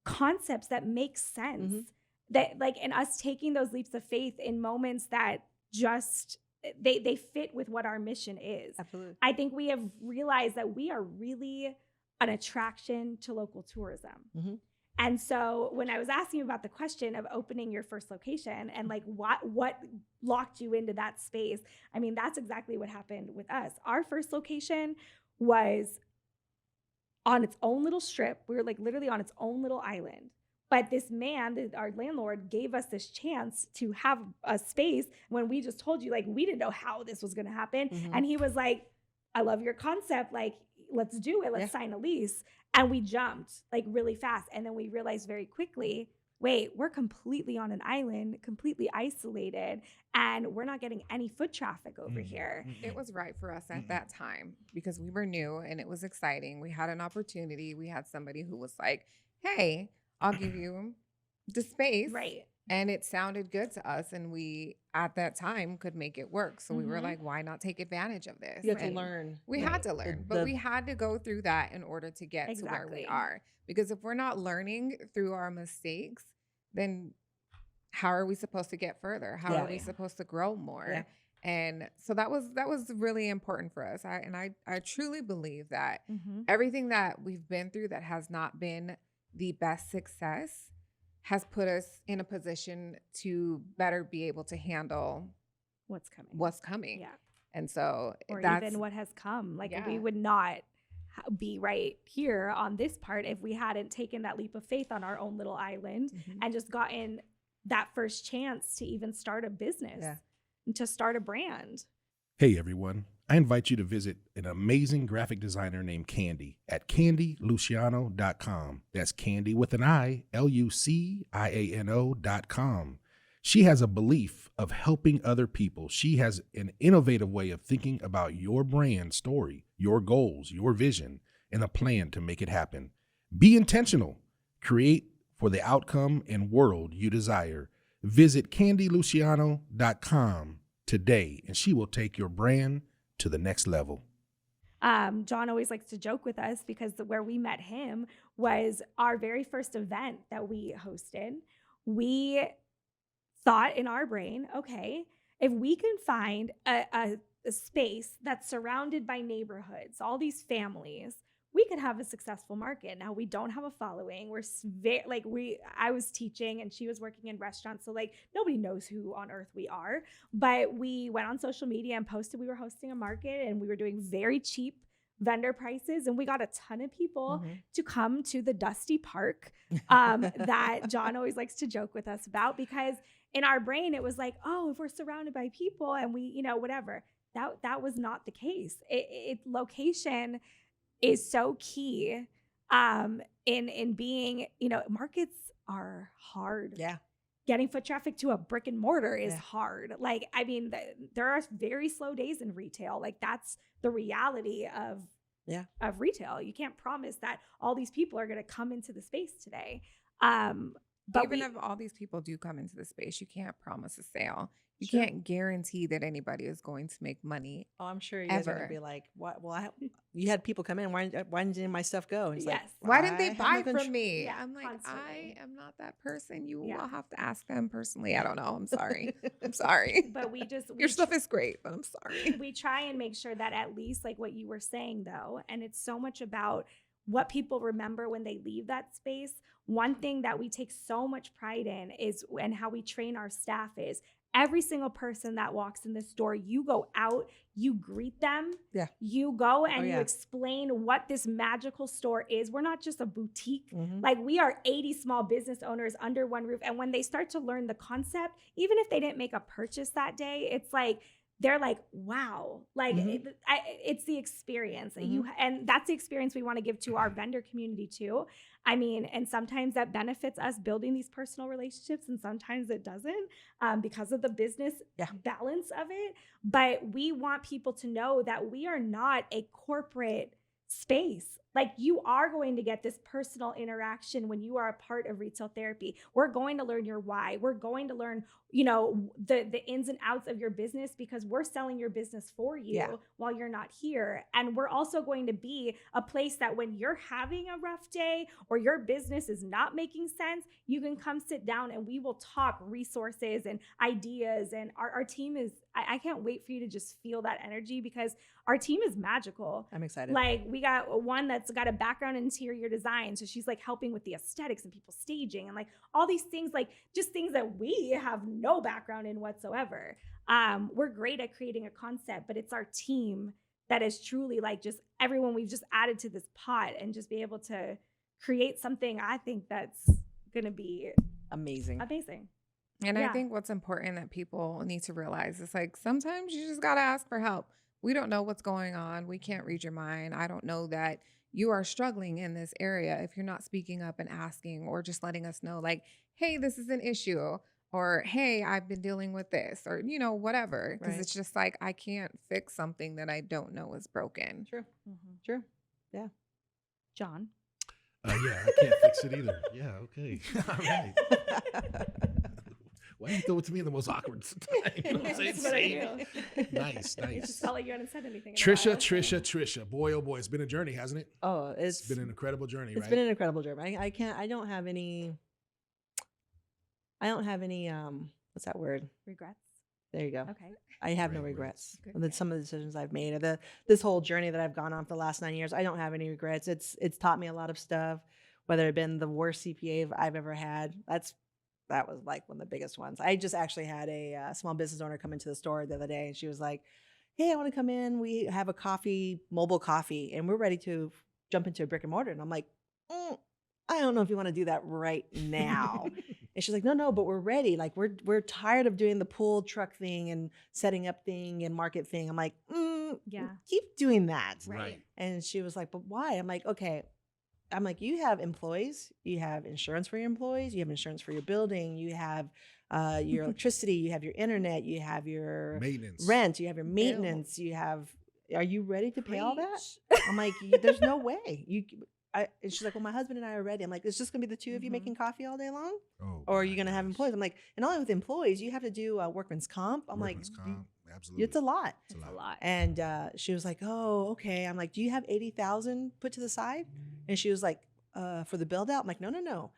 concepts that make sense. That like, and us taking those leaps of faith in moments that just they fit with what our mission is. Absolutely. I think we have realized that we are really an attraction to local tourism. And so when I was asking you about the question of opening your first location and like what locked you into that space, I mean, that's exactly what happened with us. Our first location was on its own little strip. We were like literally on its own little island. But this man, our landlord, gave us this chance to have a space when we just told you, like, we didn't know how this was going to happen. And he was like, I love your concept. Like, let's do it. Let's sign a lease. And we jumped like really fast. And then we realized very quickly wait, we're completely on an island, completely isolated, and we're not getting any foot traffic over here. It was right for us at that time because we were new and it was exciting. We had an opportunity. We had somebody who was like, hey, I'll give you the space. Right. And it sounded good to us. And we, at that time, could make it work. So we were like, why not take advantage of this? You have to And learn. We had to learn, but we had to go through that in order to get to where we are. Because if we're not learning through our mistakes, then how are we supposed to get further? How are we supposed to grow more? Yeah. And so that was really important for us. I truly believe that everything that we've been through that has not been the best success has put us in a position to better be able to handle what's coming. Yeah. And so or that's even what has come. Like we would not be right here on this part if we hadn't taken that leap of faith on our own little island and just gotten that first chance to even start a business and to start a brand. Hey everyone, I invite you to visit an amazing graphic designer named Candy at candyluciano.com. That's Candy with an I, LUCIANO.com. She has a belief of helping other people. She has an innovative way of thinking about your brand story, your goals, your vision, and a plan to make it happen. Be intentional. Create for the outcome and world you desire. Visit candyluciano.com today, and she will take your brand to the next level. John always likes to joke with us because where we met him was our very first event that we hosted. We thought in our brain, okay, if we can find a space that's surrounded by neighborhoods, all these families, we could have a successful market. Now we don't have a following. I was teaching and she was working in restaurants. So like nobody knows who on earth we are, but we went on social media and posted we were hosting a market and we were doing very cheap vendor prices. And we got a ton of people to come to the dusty park that John always likes to joke with us about, because in our brain, it was like, oh, if we're surrounded by people and we, whatever, that was not the case. Location is so key in being, markets are hard. Yeah. Getting foot traffic to a brick and mortar is hard. Like, I mean, there are very slow days in retail. Like that's the reality of retail. You can't promise that all these people are going to come into the space today. But even if all these people do come into the space, you can't promise a sale. You can't guarantee that anybody is going to make money. Oh, I'm sure you guys are going to be like, "What? Well, you had people come in. Why didn't my stuff go?" And it's like, why didn't they buy from me? Yeah, I'm like, constantly. I am not that person. You will have to ask them personally. I don't know. I'm sorry. I'm sorry. But your stuff is great, but I'm sorry. We try and make sure that at least like what you were saying though, and it's so much about what people remember when they leave that space. One thing that we take so much pride in is, and how we train our staff is, every single person that walks in this door, you go out, you greet them. Yeah. You go and you explain what this magical store is. We're not just a boutique. Like we are 80 small business owners under one roof. And when they start to learn the concept, even if they didn't make a purchase that day, it's like, they're like, wow, like it's the experience that and that's the experience we want to give to our vendor community too. I mean, and sometimes that benefits us building these personal relationships and sometimes it doesn't because of the business balance of it. But we want people to know that we are not a corporate space. Like you are going to get this personal interaction when you are a part of retail therapy. We're going to learn your why. We're going to learn, the ins and outs of your business because we're selling your business for you while you're not here. And we're also going to be a place that when you're having a rough day or your business is not making sense, you can come sit down and we will talk resources and ideas. And our team is, I can't wait for you to just feel that energy because our team is magical. I'm excited. Like we got one that's got a background in interior design. So she's like helping with the aesthetics and people staging and like all these things, like just things that we have no background in whatsoever. We're great at creating a concept, but it's our team that is truly like just everyone we've just added to this pot and just be able to create something I think that's going to be amazing. And I think what's important that people need to realize is like sometimes you just got to ask for help. We don't know what's going on. We can't read your mind. I don't know that you are struggling in this area if you're not speaking up and asking or just letting us know like, hey, this is an issue, or hey, I've been dealing with this, or whatever. Because Right. it's just like I can't fix something that I don't know is broken. True. Mhm. True. Yeah. John. Yeah, I can't fix it either. Yeah, okay. All right. Why do you throw it to me in the most awkward time? You know what I'm saying? That's what I do. Nice, It just nice. felt like you hadn't said anything. in a Trisha, while. Trisha. Boy, oh boy, it's been a journey, hasn't it? Oh, It's been an incredible journey, it's right? been an incredible journey. I don't have any what's that word? Regrets. There you go. Okay. I have no Regrets. regrets. With some of the decisions I've made, or this whole journey that I've gone on for the last 9 years, I don't have any regrets. It's taught me a lot of stuff. Whether it been the worst CPA I've ever had, that was like one of the biggest ones. I just actually had a small business owner come into the store the other day, and she was like, "Hey, I want to come in. We have a mobile coffee, and we're ready to jump into a brick and mortar." And I'm like, I don't know if you want to do that right now. And she's like, no, but we're ready. Like we're tired of doing the pull truck thing and setting up thing and market thing. I'm like, Yeah. keep doing that. Right. And she was like, but why? I'm like, okay. I'm like, you have employees, you have insurance for your employees, you have insurance for your building, you have your electricity, you have your internet, you have your Maintenance. rent, you have your maintenance, you have. Are you ready to pay all that? I'm like, there's no way. And she's like, well, my husband and I are ready. I'm like, it's just gonna be the two of you making coffee all day long, or are you gonna have employees? I'm like, and only with employees, you have to do workman's comp. I'm Workman's like, comp, absolutely. it's a lot. It's A lot. And she was like, oh, okay. I'm like, do you have 80,000 put to the side? And she was like, for the build out? I'm like, no.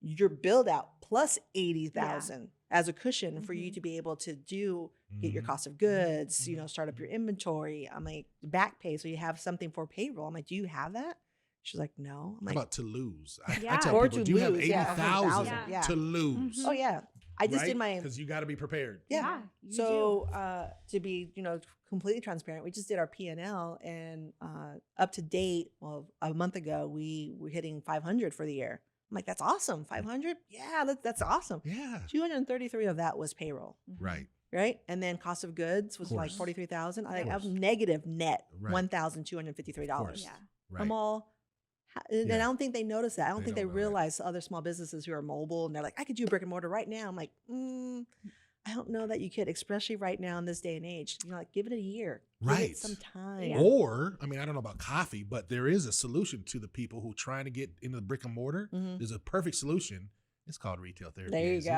Your build out plus 80,000 as a cushion for you to be able to get your cost of goods, start up your inventory. I'm like, back pay. So you have something for payroll. I'm like, do you have that? She's like, no. I'm How like, about to lose? I Yeah. tell Or people, to do you have lose, yeah, 80,000 yeah. to lose? oh yeah. I just did my Because you got to be prepared. Yeah. you So to be, completely transparent, we just did our P&L, and up to date, well, a month ago, we were hitting 500 for the year. I'm like, that's awesome. 500? Yeah, that's awesome. Yeah. 233 of that was payroll, Right. right? And then cost of goods was like course. 43,000. I course. was negative net Right. $1,253. course. Yeah. Right. I'm all. And Yeah. I don't think they notice that. I don't They think they don't know that. realize other small businesses who are mobile and they're like, I could do a brick and mortar right now. I'm like, I don't know that you could, especially right now in this day and age. Like, give it a year. Give Right. it some time. Yeah. Or, I mean, I don't know about coffee, but there is a solution to the people who are trying to get into the brick and mortar. Mhm. There's a perfect solution. It's called retail therapy. There you AZ. go.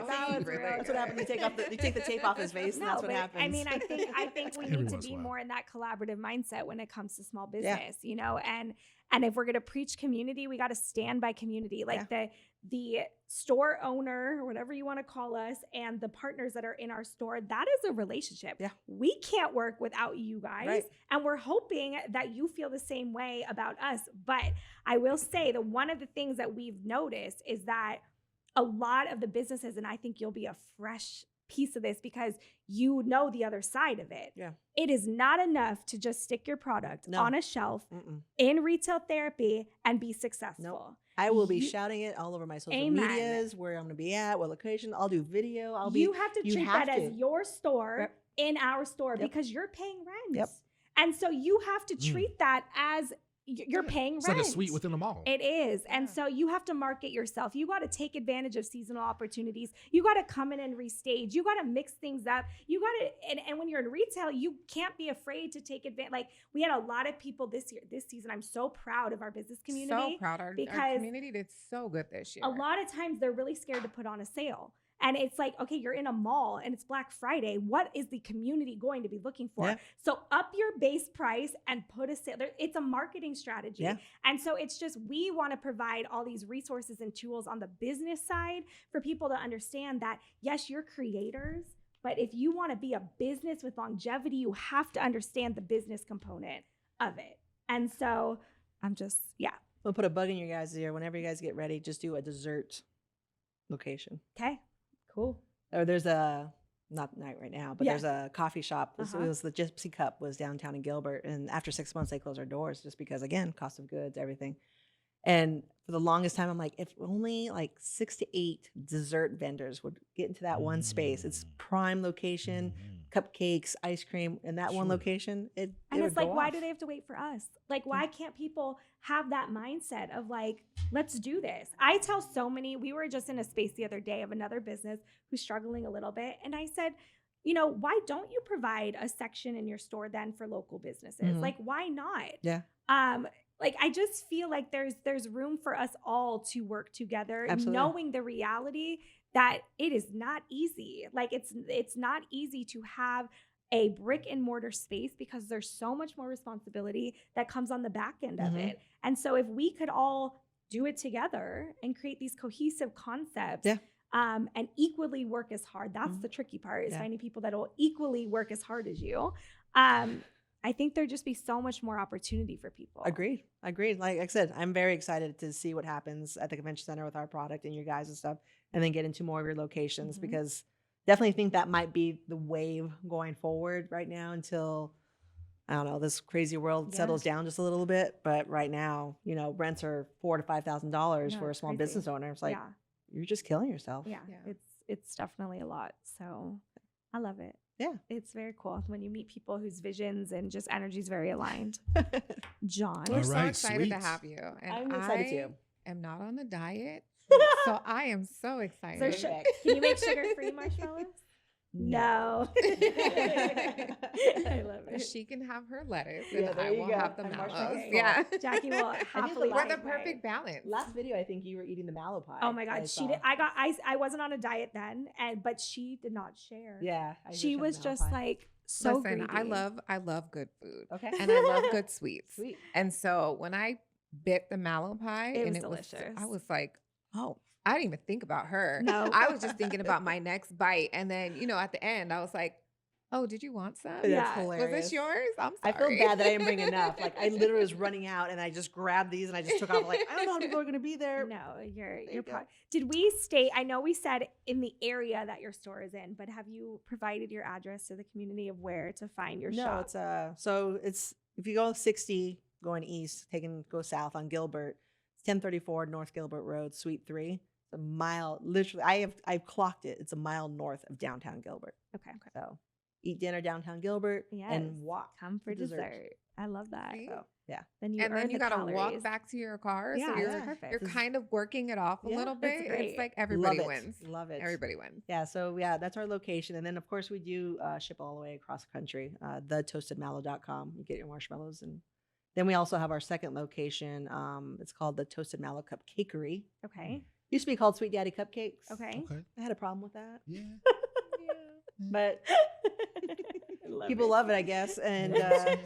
That was really real That's what happens. You take the tape off his face, and that's what but happens. I mean, I think we Every need to once in be a while. more in that collaborative mindset when it comes to small Yeah. business, and if we're gonna preach community, we got to stand by community. Like the store owner, or whatever you want to call us, and the partners that are in our store, that is a relationship. Yeah. We can't work without you guys. Right. And we're hoping that you feel the same way about us. But I will say that one of the things that we've noticed is that a lot of the businesses, and I think you'll be a fresh piece of this because you know the other side of it. Yeah. It is not enough to just stick your product No. on a shelf Mm-mm. in retail therapy and be successful. I will be You- shouting it all over my social Amen. medias, where I'm going to be at, what location. I'll do video. You have to treat that as to. your store Yep. in our store Yep. because you're paying rent. Yep. And so you have to treat that as you're paying It's rent. like a suite within a mall. It is. And Yeah. so you have to market yourself. You got to take advantage of seasonal opportunities. You got to come in and restage. You got to mix things up. You got to, and when you're in retail, you can't be afraid to take advantage. Like we had a lot of people this season. I'm so proud of our business community. So proud. Our because community did so good this year. A lot of times they're really scared to put on a sale. And it's like, okay, you're in a mall and it's Black Friday. What is the community going to be looking for? Yeah. So up your base price and put a sale. It's a marketing strategy. Yeah. And so it's just, we want to provide all these resources and tools on the business side for people to understand that, yes, you're creators, but if you want to be a business with longevity, you have to understand the business component of it. And so I'm just, We'll put a bug in your guys' ear. Whenever you guys get ready, just do a dessert location. Okay, cool. Or there's not right now, but Yeah. there's a coffee shop. It Uh-huh. was the Gypsy Cup was downtown in Gilbert. And after 6 months, they closed their doors just because, again, cost of goods, everything. And for the longest time, I'm like, if only like 6 to 8 dessert vendors would get into that one space. It's prime location, cupcakes, ice cream in that one Sure. location, And it's like, why do they have to wait for us? Like, why can't people have that mindset of like, let's do this? I tell so many, we were just in a space the other day of another business who's struggling a little bit. And I said, you know, why don't you provide a section in your store then for local businesses? Mhm. Like, why not? Yeah. Like, I just feel like there's room for us all to work together, Absolutely. knowing the reality that it is not easy. Like, it's not easy to have a brick and mortar space because there's so much more responsibility that comes on the back end of Mhm. it. And so if we could all do it together and create these cohesive concepts, Yeah. and equally work as hard, that's Mhm. the tricky part, is Yeah. finding people that will equally work as hard as you. I think there'd just be so much more opportunity for people. Agreed. Like I said, I'm very excited to see what happens at the convention center with our product and your guys and stuff, and then get into more of your locations Mhm. because definitely think that might be the wave going forward right now until, I don't know, this crazy world Yeah. settles down just a little bit. But right now, you know, rents are $4,000 to $5,000 No, for a it's small crazy. business owner. It's like, Yeah. you're just killing yourself. Yeah, Yeah. it's definitely a lot. So I love it. Yeah. It's very cool when you meet people whose visions and just energy is very aligned. John. We're All so right, excited sweet. to have you. And I'm excited too. I am not on a diet, so I am so excited. So can you make sugar-free marshmallows? No. I love it. She can have her lettuce, Yeah, and there I you will go. have the And mallows. marshmallows. Yeah, Jackie will happily. we're the take mine. perfect balance. Last video, I think you were eating the mallow pie. Oh my I God, she saw. did. I wasn't on a diet then, but she did not share. Yeah. She was just like so Listen, greedy. I love good food, Okay. and I love good sweets. Sweet. And so when I bit the mallow pie, It and was it was, delicious. I was like, oh, I didn't even think about her. No. I was just thinking about my next bite, and then at the end, I was like, oh, did you want some? That's Yeah. hilarious. Was this yours? I'm I sorry. feel bad that I didn't bring enough. Like I literally was running out and I just grabbed these and I just took off. Like, I don't know how people are going to be there. No, you're you go. Did we state? I know we said in the area that your store is in, but have you provided your address to the community of where to find your No, shop? it's so it's if you go 60 going east, go south on Gilbert, it's 1034 North Gilbert Road, Suite 3. It's a mile. Literally, I've clocked it. It's a mile north of downtown Gilbert. Okay. So eat dinner downtown Gilbert Yes. and walk. Come for to dessert. I love that. See? So yeah, Then you And earn then you the got to calories. walk back to your car. Yeah, so it's you're, perfect. you're kind of working it off a Yeah, little it's bit. great. It's like everybody Love it. wins. Love it. Everybody wins. Yeah, so yeah, that's our location. And then of course we do ship all the way across the country, thetoastedmallow.com. You get your marshmallows. And then we also have our second location. It's called the Toasted Mallow Cupcakery. Okay. Used to be called Sweet Daddy Cupcakes. Okay. Okay. I had a problem with that. Yeah. But people love it, I guess. And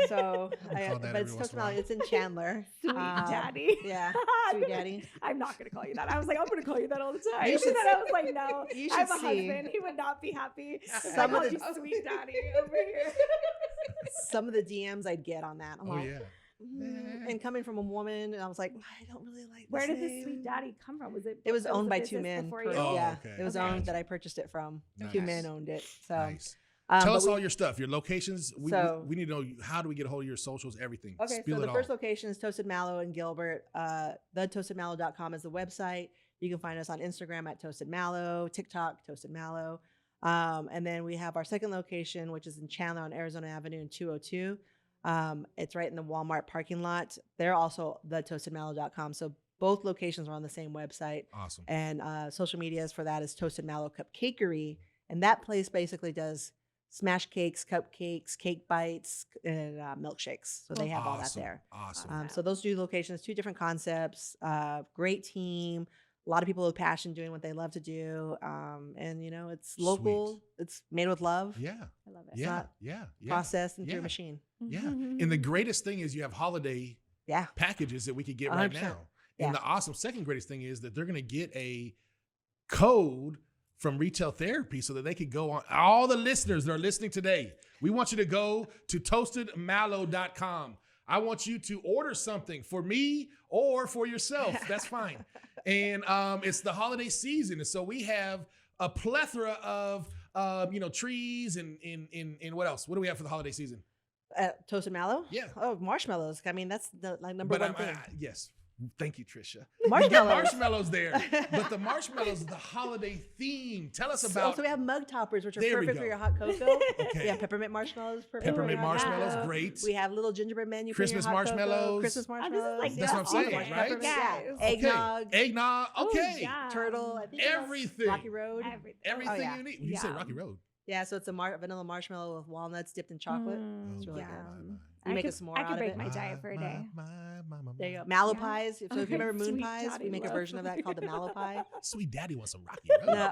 so I call that but it's every once Toasted in a while. Mallow. It's in Chandler. Sweet Um, daddy. Yeah. Sweet Daddy. I'm not going to call you that. I was like, I'm going to call you that all the time. You You should said I was like, no. you I have a should see. husband. He would not be happy. Some I of called the- you sweet daddy over here. Some of the DMs I'd get on that. I'm Oh like, yeah. And coming from a woman, and I was like, I don't really like Where this did the name. sweet daddy come from? Was it? It was a owned by two business men. before you? Oh, yeah, okay. it was Okay. owned that I purchased it from. Nice. Two men owned it. So Nice. but Tell us we- all your stuff, your locations. So- We need to know how do we get a hold of your socials, everything. Okay, Spill so it the all. first location is Toasted Mallow in Gilbert. Thetoastedmallow.com is the website. You can find us on Instagram at Toasted Mallow, TikTok, Toasted Mallow. And then we have our second location, which is in Chandler on Arizona Avenue in 202. It's right in the Walmart parking lot. They're also thetoastedmallow.com. So both locations are on the same website. Awesome. And social medias for that is Toasted Mallow Cupcakery. And that place basically does smash cakes, cupcakes, cake bites, and milkshakes. So they have all that Awesome. there. Awesome. So those two locations, two different concepts, great team, a lot of people with passion doing what they love to do. And, it's local, it's made with love, Yeah. I love it. Yeah. not Yeah. Yeah. processed into Yeah. a machine. Yeah. And the greatest thing is you have holiday Yeah. packages that we could get right 100%. now. Yeah. And the awesome second greatest thing is that they're going to get a code from Retail Therapy so that they could go on. All the listeners that are listening today, we want you to go to toastedmallow.com. I want you to order something for me or for yourself. That's fine. And it's the holiday season. And so we have a plethora of, trees and what else? What do we have for the holiday season? Toasted Mallow? Yeah. Oh, marshmallows. I mean, that's the number But one thing. yes. Thank you, Trisha. Marshmallows. We got marshmallows there, but the marshmallows is the holiday theme. Tell us about. So we have mug toppers, which are There we perfect go. for your hot cocoa. Okay. We have peppermint marshmallows. Perfect Peppermint for your hot marshmallows, cocoa. great. We have little gingerbread men. You Christmas put in your hot marshmallows. Cocoa. Christmas Oh, marshmallows. this is like That's what I'm saying, Peppermint, right? peppermint, Yes. yeah. Eggnog. Okay. Eggnog. Okay. Oh, yeah. Turtle. I think Everything. Rocky Road. Everything yeah. you need. You said Yeah. Rocky Road. Yeah, so it's a vanilla marshmallow with walnuts dipped in chocolate. It's really yeah. good. You make a s'more I could out break of my it. diet for a day. There you go. Mallow Yeah. pies. So if Okay. you remember moon Sweet pies, daddy we make a love. version of that called the mallow pie. Sweet daddy wants some Rocky Road. No.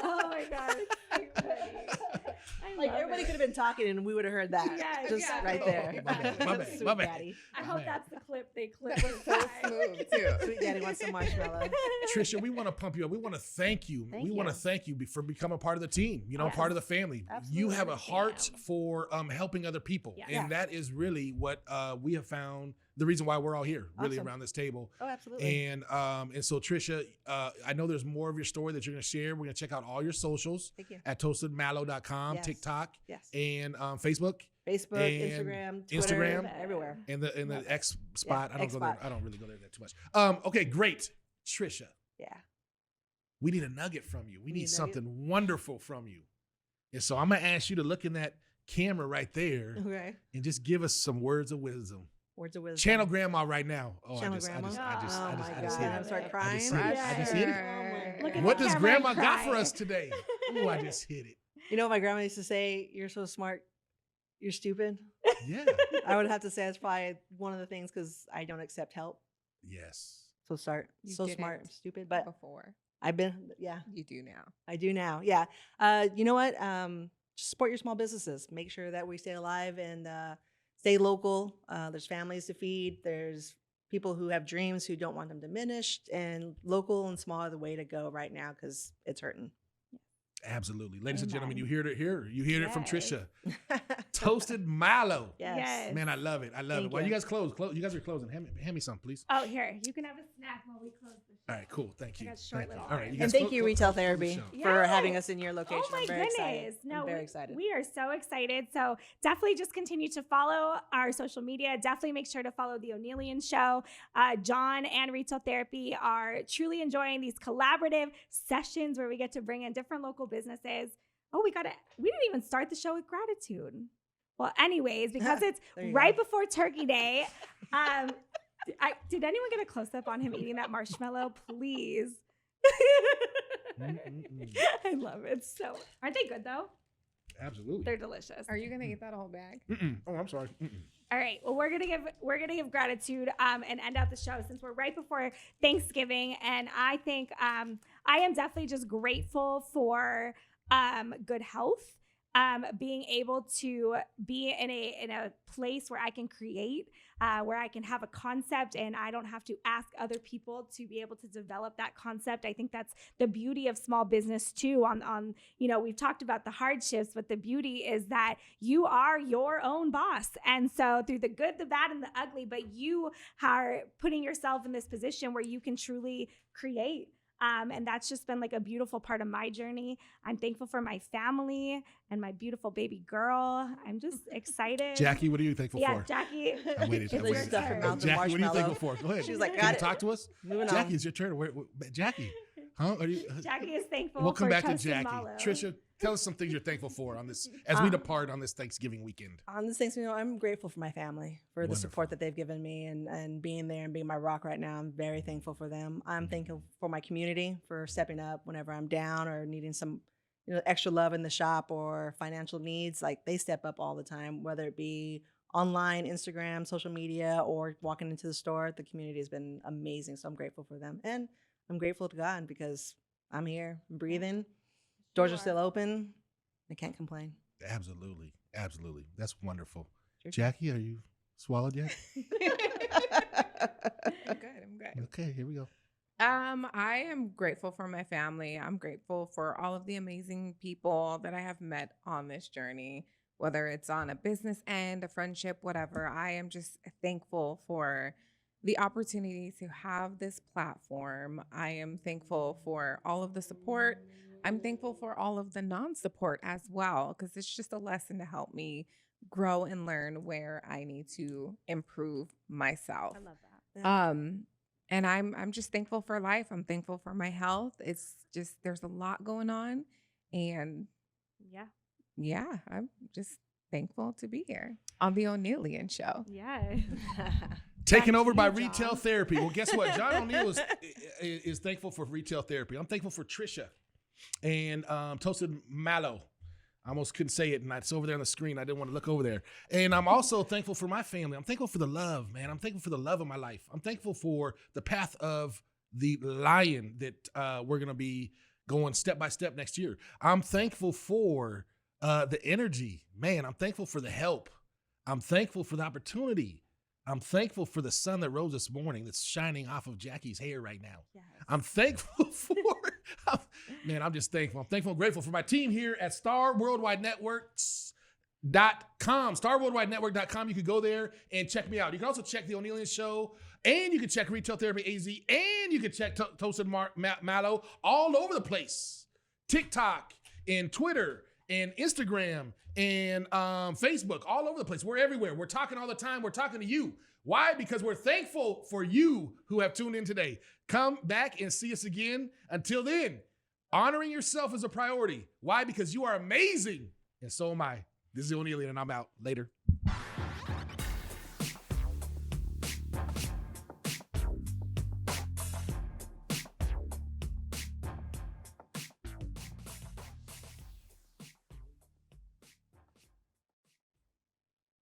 Oh my gosh. So funny. I Like love everybody it. could have been talking and we would have heard that. Yeah, just exactly. right there. Oh, my bad, my bad, Sweet my bad. daddy. I My hope bad. that's the clip they clip. That was so smooth too. Sweet daddy wants some marshmallow. Trisha, we want to pump you up. We want to thank you. Thank we want to you. thank you for becoming part of the team, Yes. part of the family. You have a Absolutely. heart for helping other people. Yeah. And Yeah. that is really what we have found, the reason why we're all here, really Awesome. around this table. Oh, absolutely. And so Trisha, I know there's more of your story that you're going to share. We're going to check out all your socials Thank you. at toastedmallow.com, Yes. TikTok, Yes. and Facebook, Facebook, and Instagram, Twitter, Instagram. everywhere. and the X spot. I don't X go there. spot. I don't really go there that too much. Okay, great. Trisha, Yeah. we need a nugget from you. We Need need a nugget? something wonderful from you. And so I'm going to ask you to look in that camera right there Okay. and just give us some words of wisdom. Words of wisdom. Channel grandma right now. Oh, Channel I just grandma? hit it. Oh my I just God. hit I'm it. start I crying. just hit it. I just hit it. Pressure. Look at What the does camera and grandma got for cry. us today? Oh, I just hit it. You know what my grandma used to say? You're so smart. You're stupid. Yeah. I would have to say that's probably one of the things because I don't accept help. Yes. So start. You So didn't smart, stupid. But Before I've been, yeah, you do now. I do now. Yeah. You know what? Just support your small businesses. Make sure that we stay alive and stay local. There's families to feed. There's people who have dreams who don't want them diminished. And local and small are the way to go right now because it's hurting. Absolutely. Ladies and gentlemen, Amen. you heard it here. You heard it from Yes. Trisha. Toasted Mallow. Yes. Man, I love it. I love Thank it. While you. you guys close, you guys are closing. Hand me some, please. Oh, here. You can have a snack while we close the show. All right, cool. Thank you. got short Thank you. little All right, you arms. guys And thank close- you, close- Retail close the Therapy, show. for Yes. having us in your location. Oh my I'm very excited. goodness. No, I'm very we- excited. We are so excited. So definitely just continue to follow our social media. Definitely make sure to follow the Onealien Show. John and Retail Therapy are truly enjoying these collaborative sessions where we get to bring in different local businesses. Oh, we didn't even start the show with gratitude. Well, anyways, because it's There you right go. before Turkey Day, did anyone get a close up on him eating that marshmallow? Please. Mm-mm-mm. I love it. So, aren't they good though? Absolutely. They're delicious. Are you gonna eat that whole bag? Mm-mm. Oh, I'm sorry. Mm-mm. All right. Well, we're gonna give gratitude and end out the show since we're right before Thanksgiving, and I think I am definitely just grateful for good health. Being able to be in a place where I can create, where I can have a concept and I don't have to ask other people to be able to develop that concept. I think that's the beauty of small business too. On we've talked about the hardships, but the beauty is that you are your own boss. And so through the good, the bad, and the ugly, but you are putting yourself in this position where you can truly create. And that's just been like a beautiful part of my journey. I'm thankful for my family and my beautiful baby girl. I'm just excited. Jackie, what are you thankful Yeah, for? Jackie. I waited. It's I your waited. stuff in turn. mouth with Jackie, what are you marshmallow. thankful for? Go ahead. She's like, Can got you it. talk to us? Moving Jackie, on. it's your turn. Jackie, huh? Are you? Jackie is thankful. We'll come for back to Toasted Jackie. Mallow. Trisha, tell us some things you're thankful for on this as we depart on this Thanksgiving weekend. On this Thanksgiving, I'm grateful for my family, for the Wonderful. support that they've given me and being there and being my rock right now. I'm very thankful for them. I'm thankful for my community for stepping up whenever I'm down or needing some extra love in the shop or financial needs. Like they step up all the time, whether it be online, Instagram, social media, or walking into the store. The community has been amazing. So I'm grateful for them. And I'm grateful to God because I'm here, I'm breathing. Doors are still open. I can't complain. Absolutely. Absolutely. That's wonderful. Sure. Jackie, are you swallowed yet? I'm good. Okay, here we go. I am grateful for my family. I'm grateful for all of the amazing people that I have met on this journey, whether it's on a business end, a friendship, whatever. I am just thankful for the opportunity to have this platform. I am thankful for all of the support. I'm thankful for all of the non-support as well, because it's just a lesson to help me grow and learn where I need to improve myself. I love that. And I'm just thankful for life. I'm thankful for my health. It's just there's a lot going on, and Yeah. I'm just thankful to be here on the Onealien show. Yeah. Taken Back over to by you, retail John. therapy. Well, guess what? John O'Neill is thankful for retail therapy. I'm thankful for Trisha and Toasted Mallow. I almost couldn't say it, and it's over there on the screen. I didn't want to look over there. And I'm also thankful for my family. I'm thankful for the love, man. I'm thankful for the love of my life. I'm thankful for the path of the lion that we're going to be going step by step next year. I'm thankful for the energy. Man, I'm thankful for the help. I'm thankful for the opportunity. I'm thankful for the sun that rose this morning that's shining off of Jackie's hair right now. Yes. I'm thankful for, I'm just thankful. I'm thankful and grateful for my team here at StarWorldWideNetworks.com. StarWorldWideNetwork.com. You can go there and check me out. You can also check The Onealien Show, and you can check Retail Therapy AZ, and you can check Toasted Mallow all over the place. TikTok and Twitter and Instagram and Facebook, all over the place. We're everywhere. We're talking all the time. We're talking to you. Why? Because we're thankful for you who have tuned in today. Come back and see us again. Until then, honoring yourself is a priority. Why? Because you are amazing, and so am I. This is Onealien, and I'm out. Later.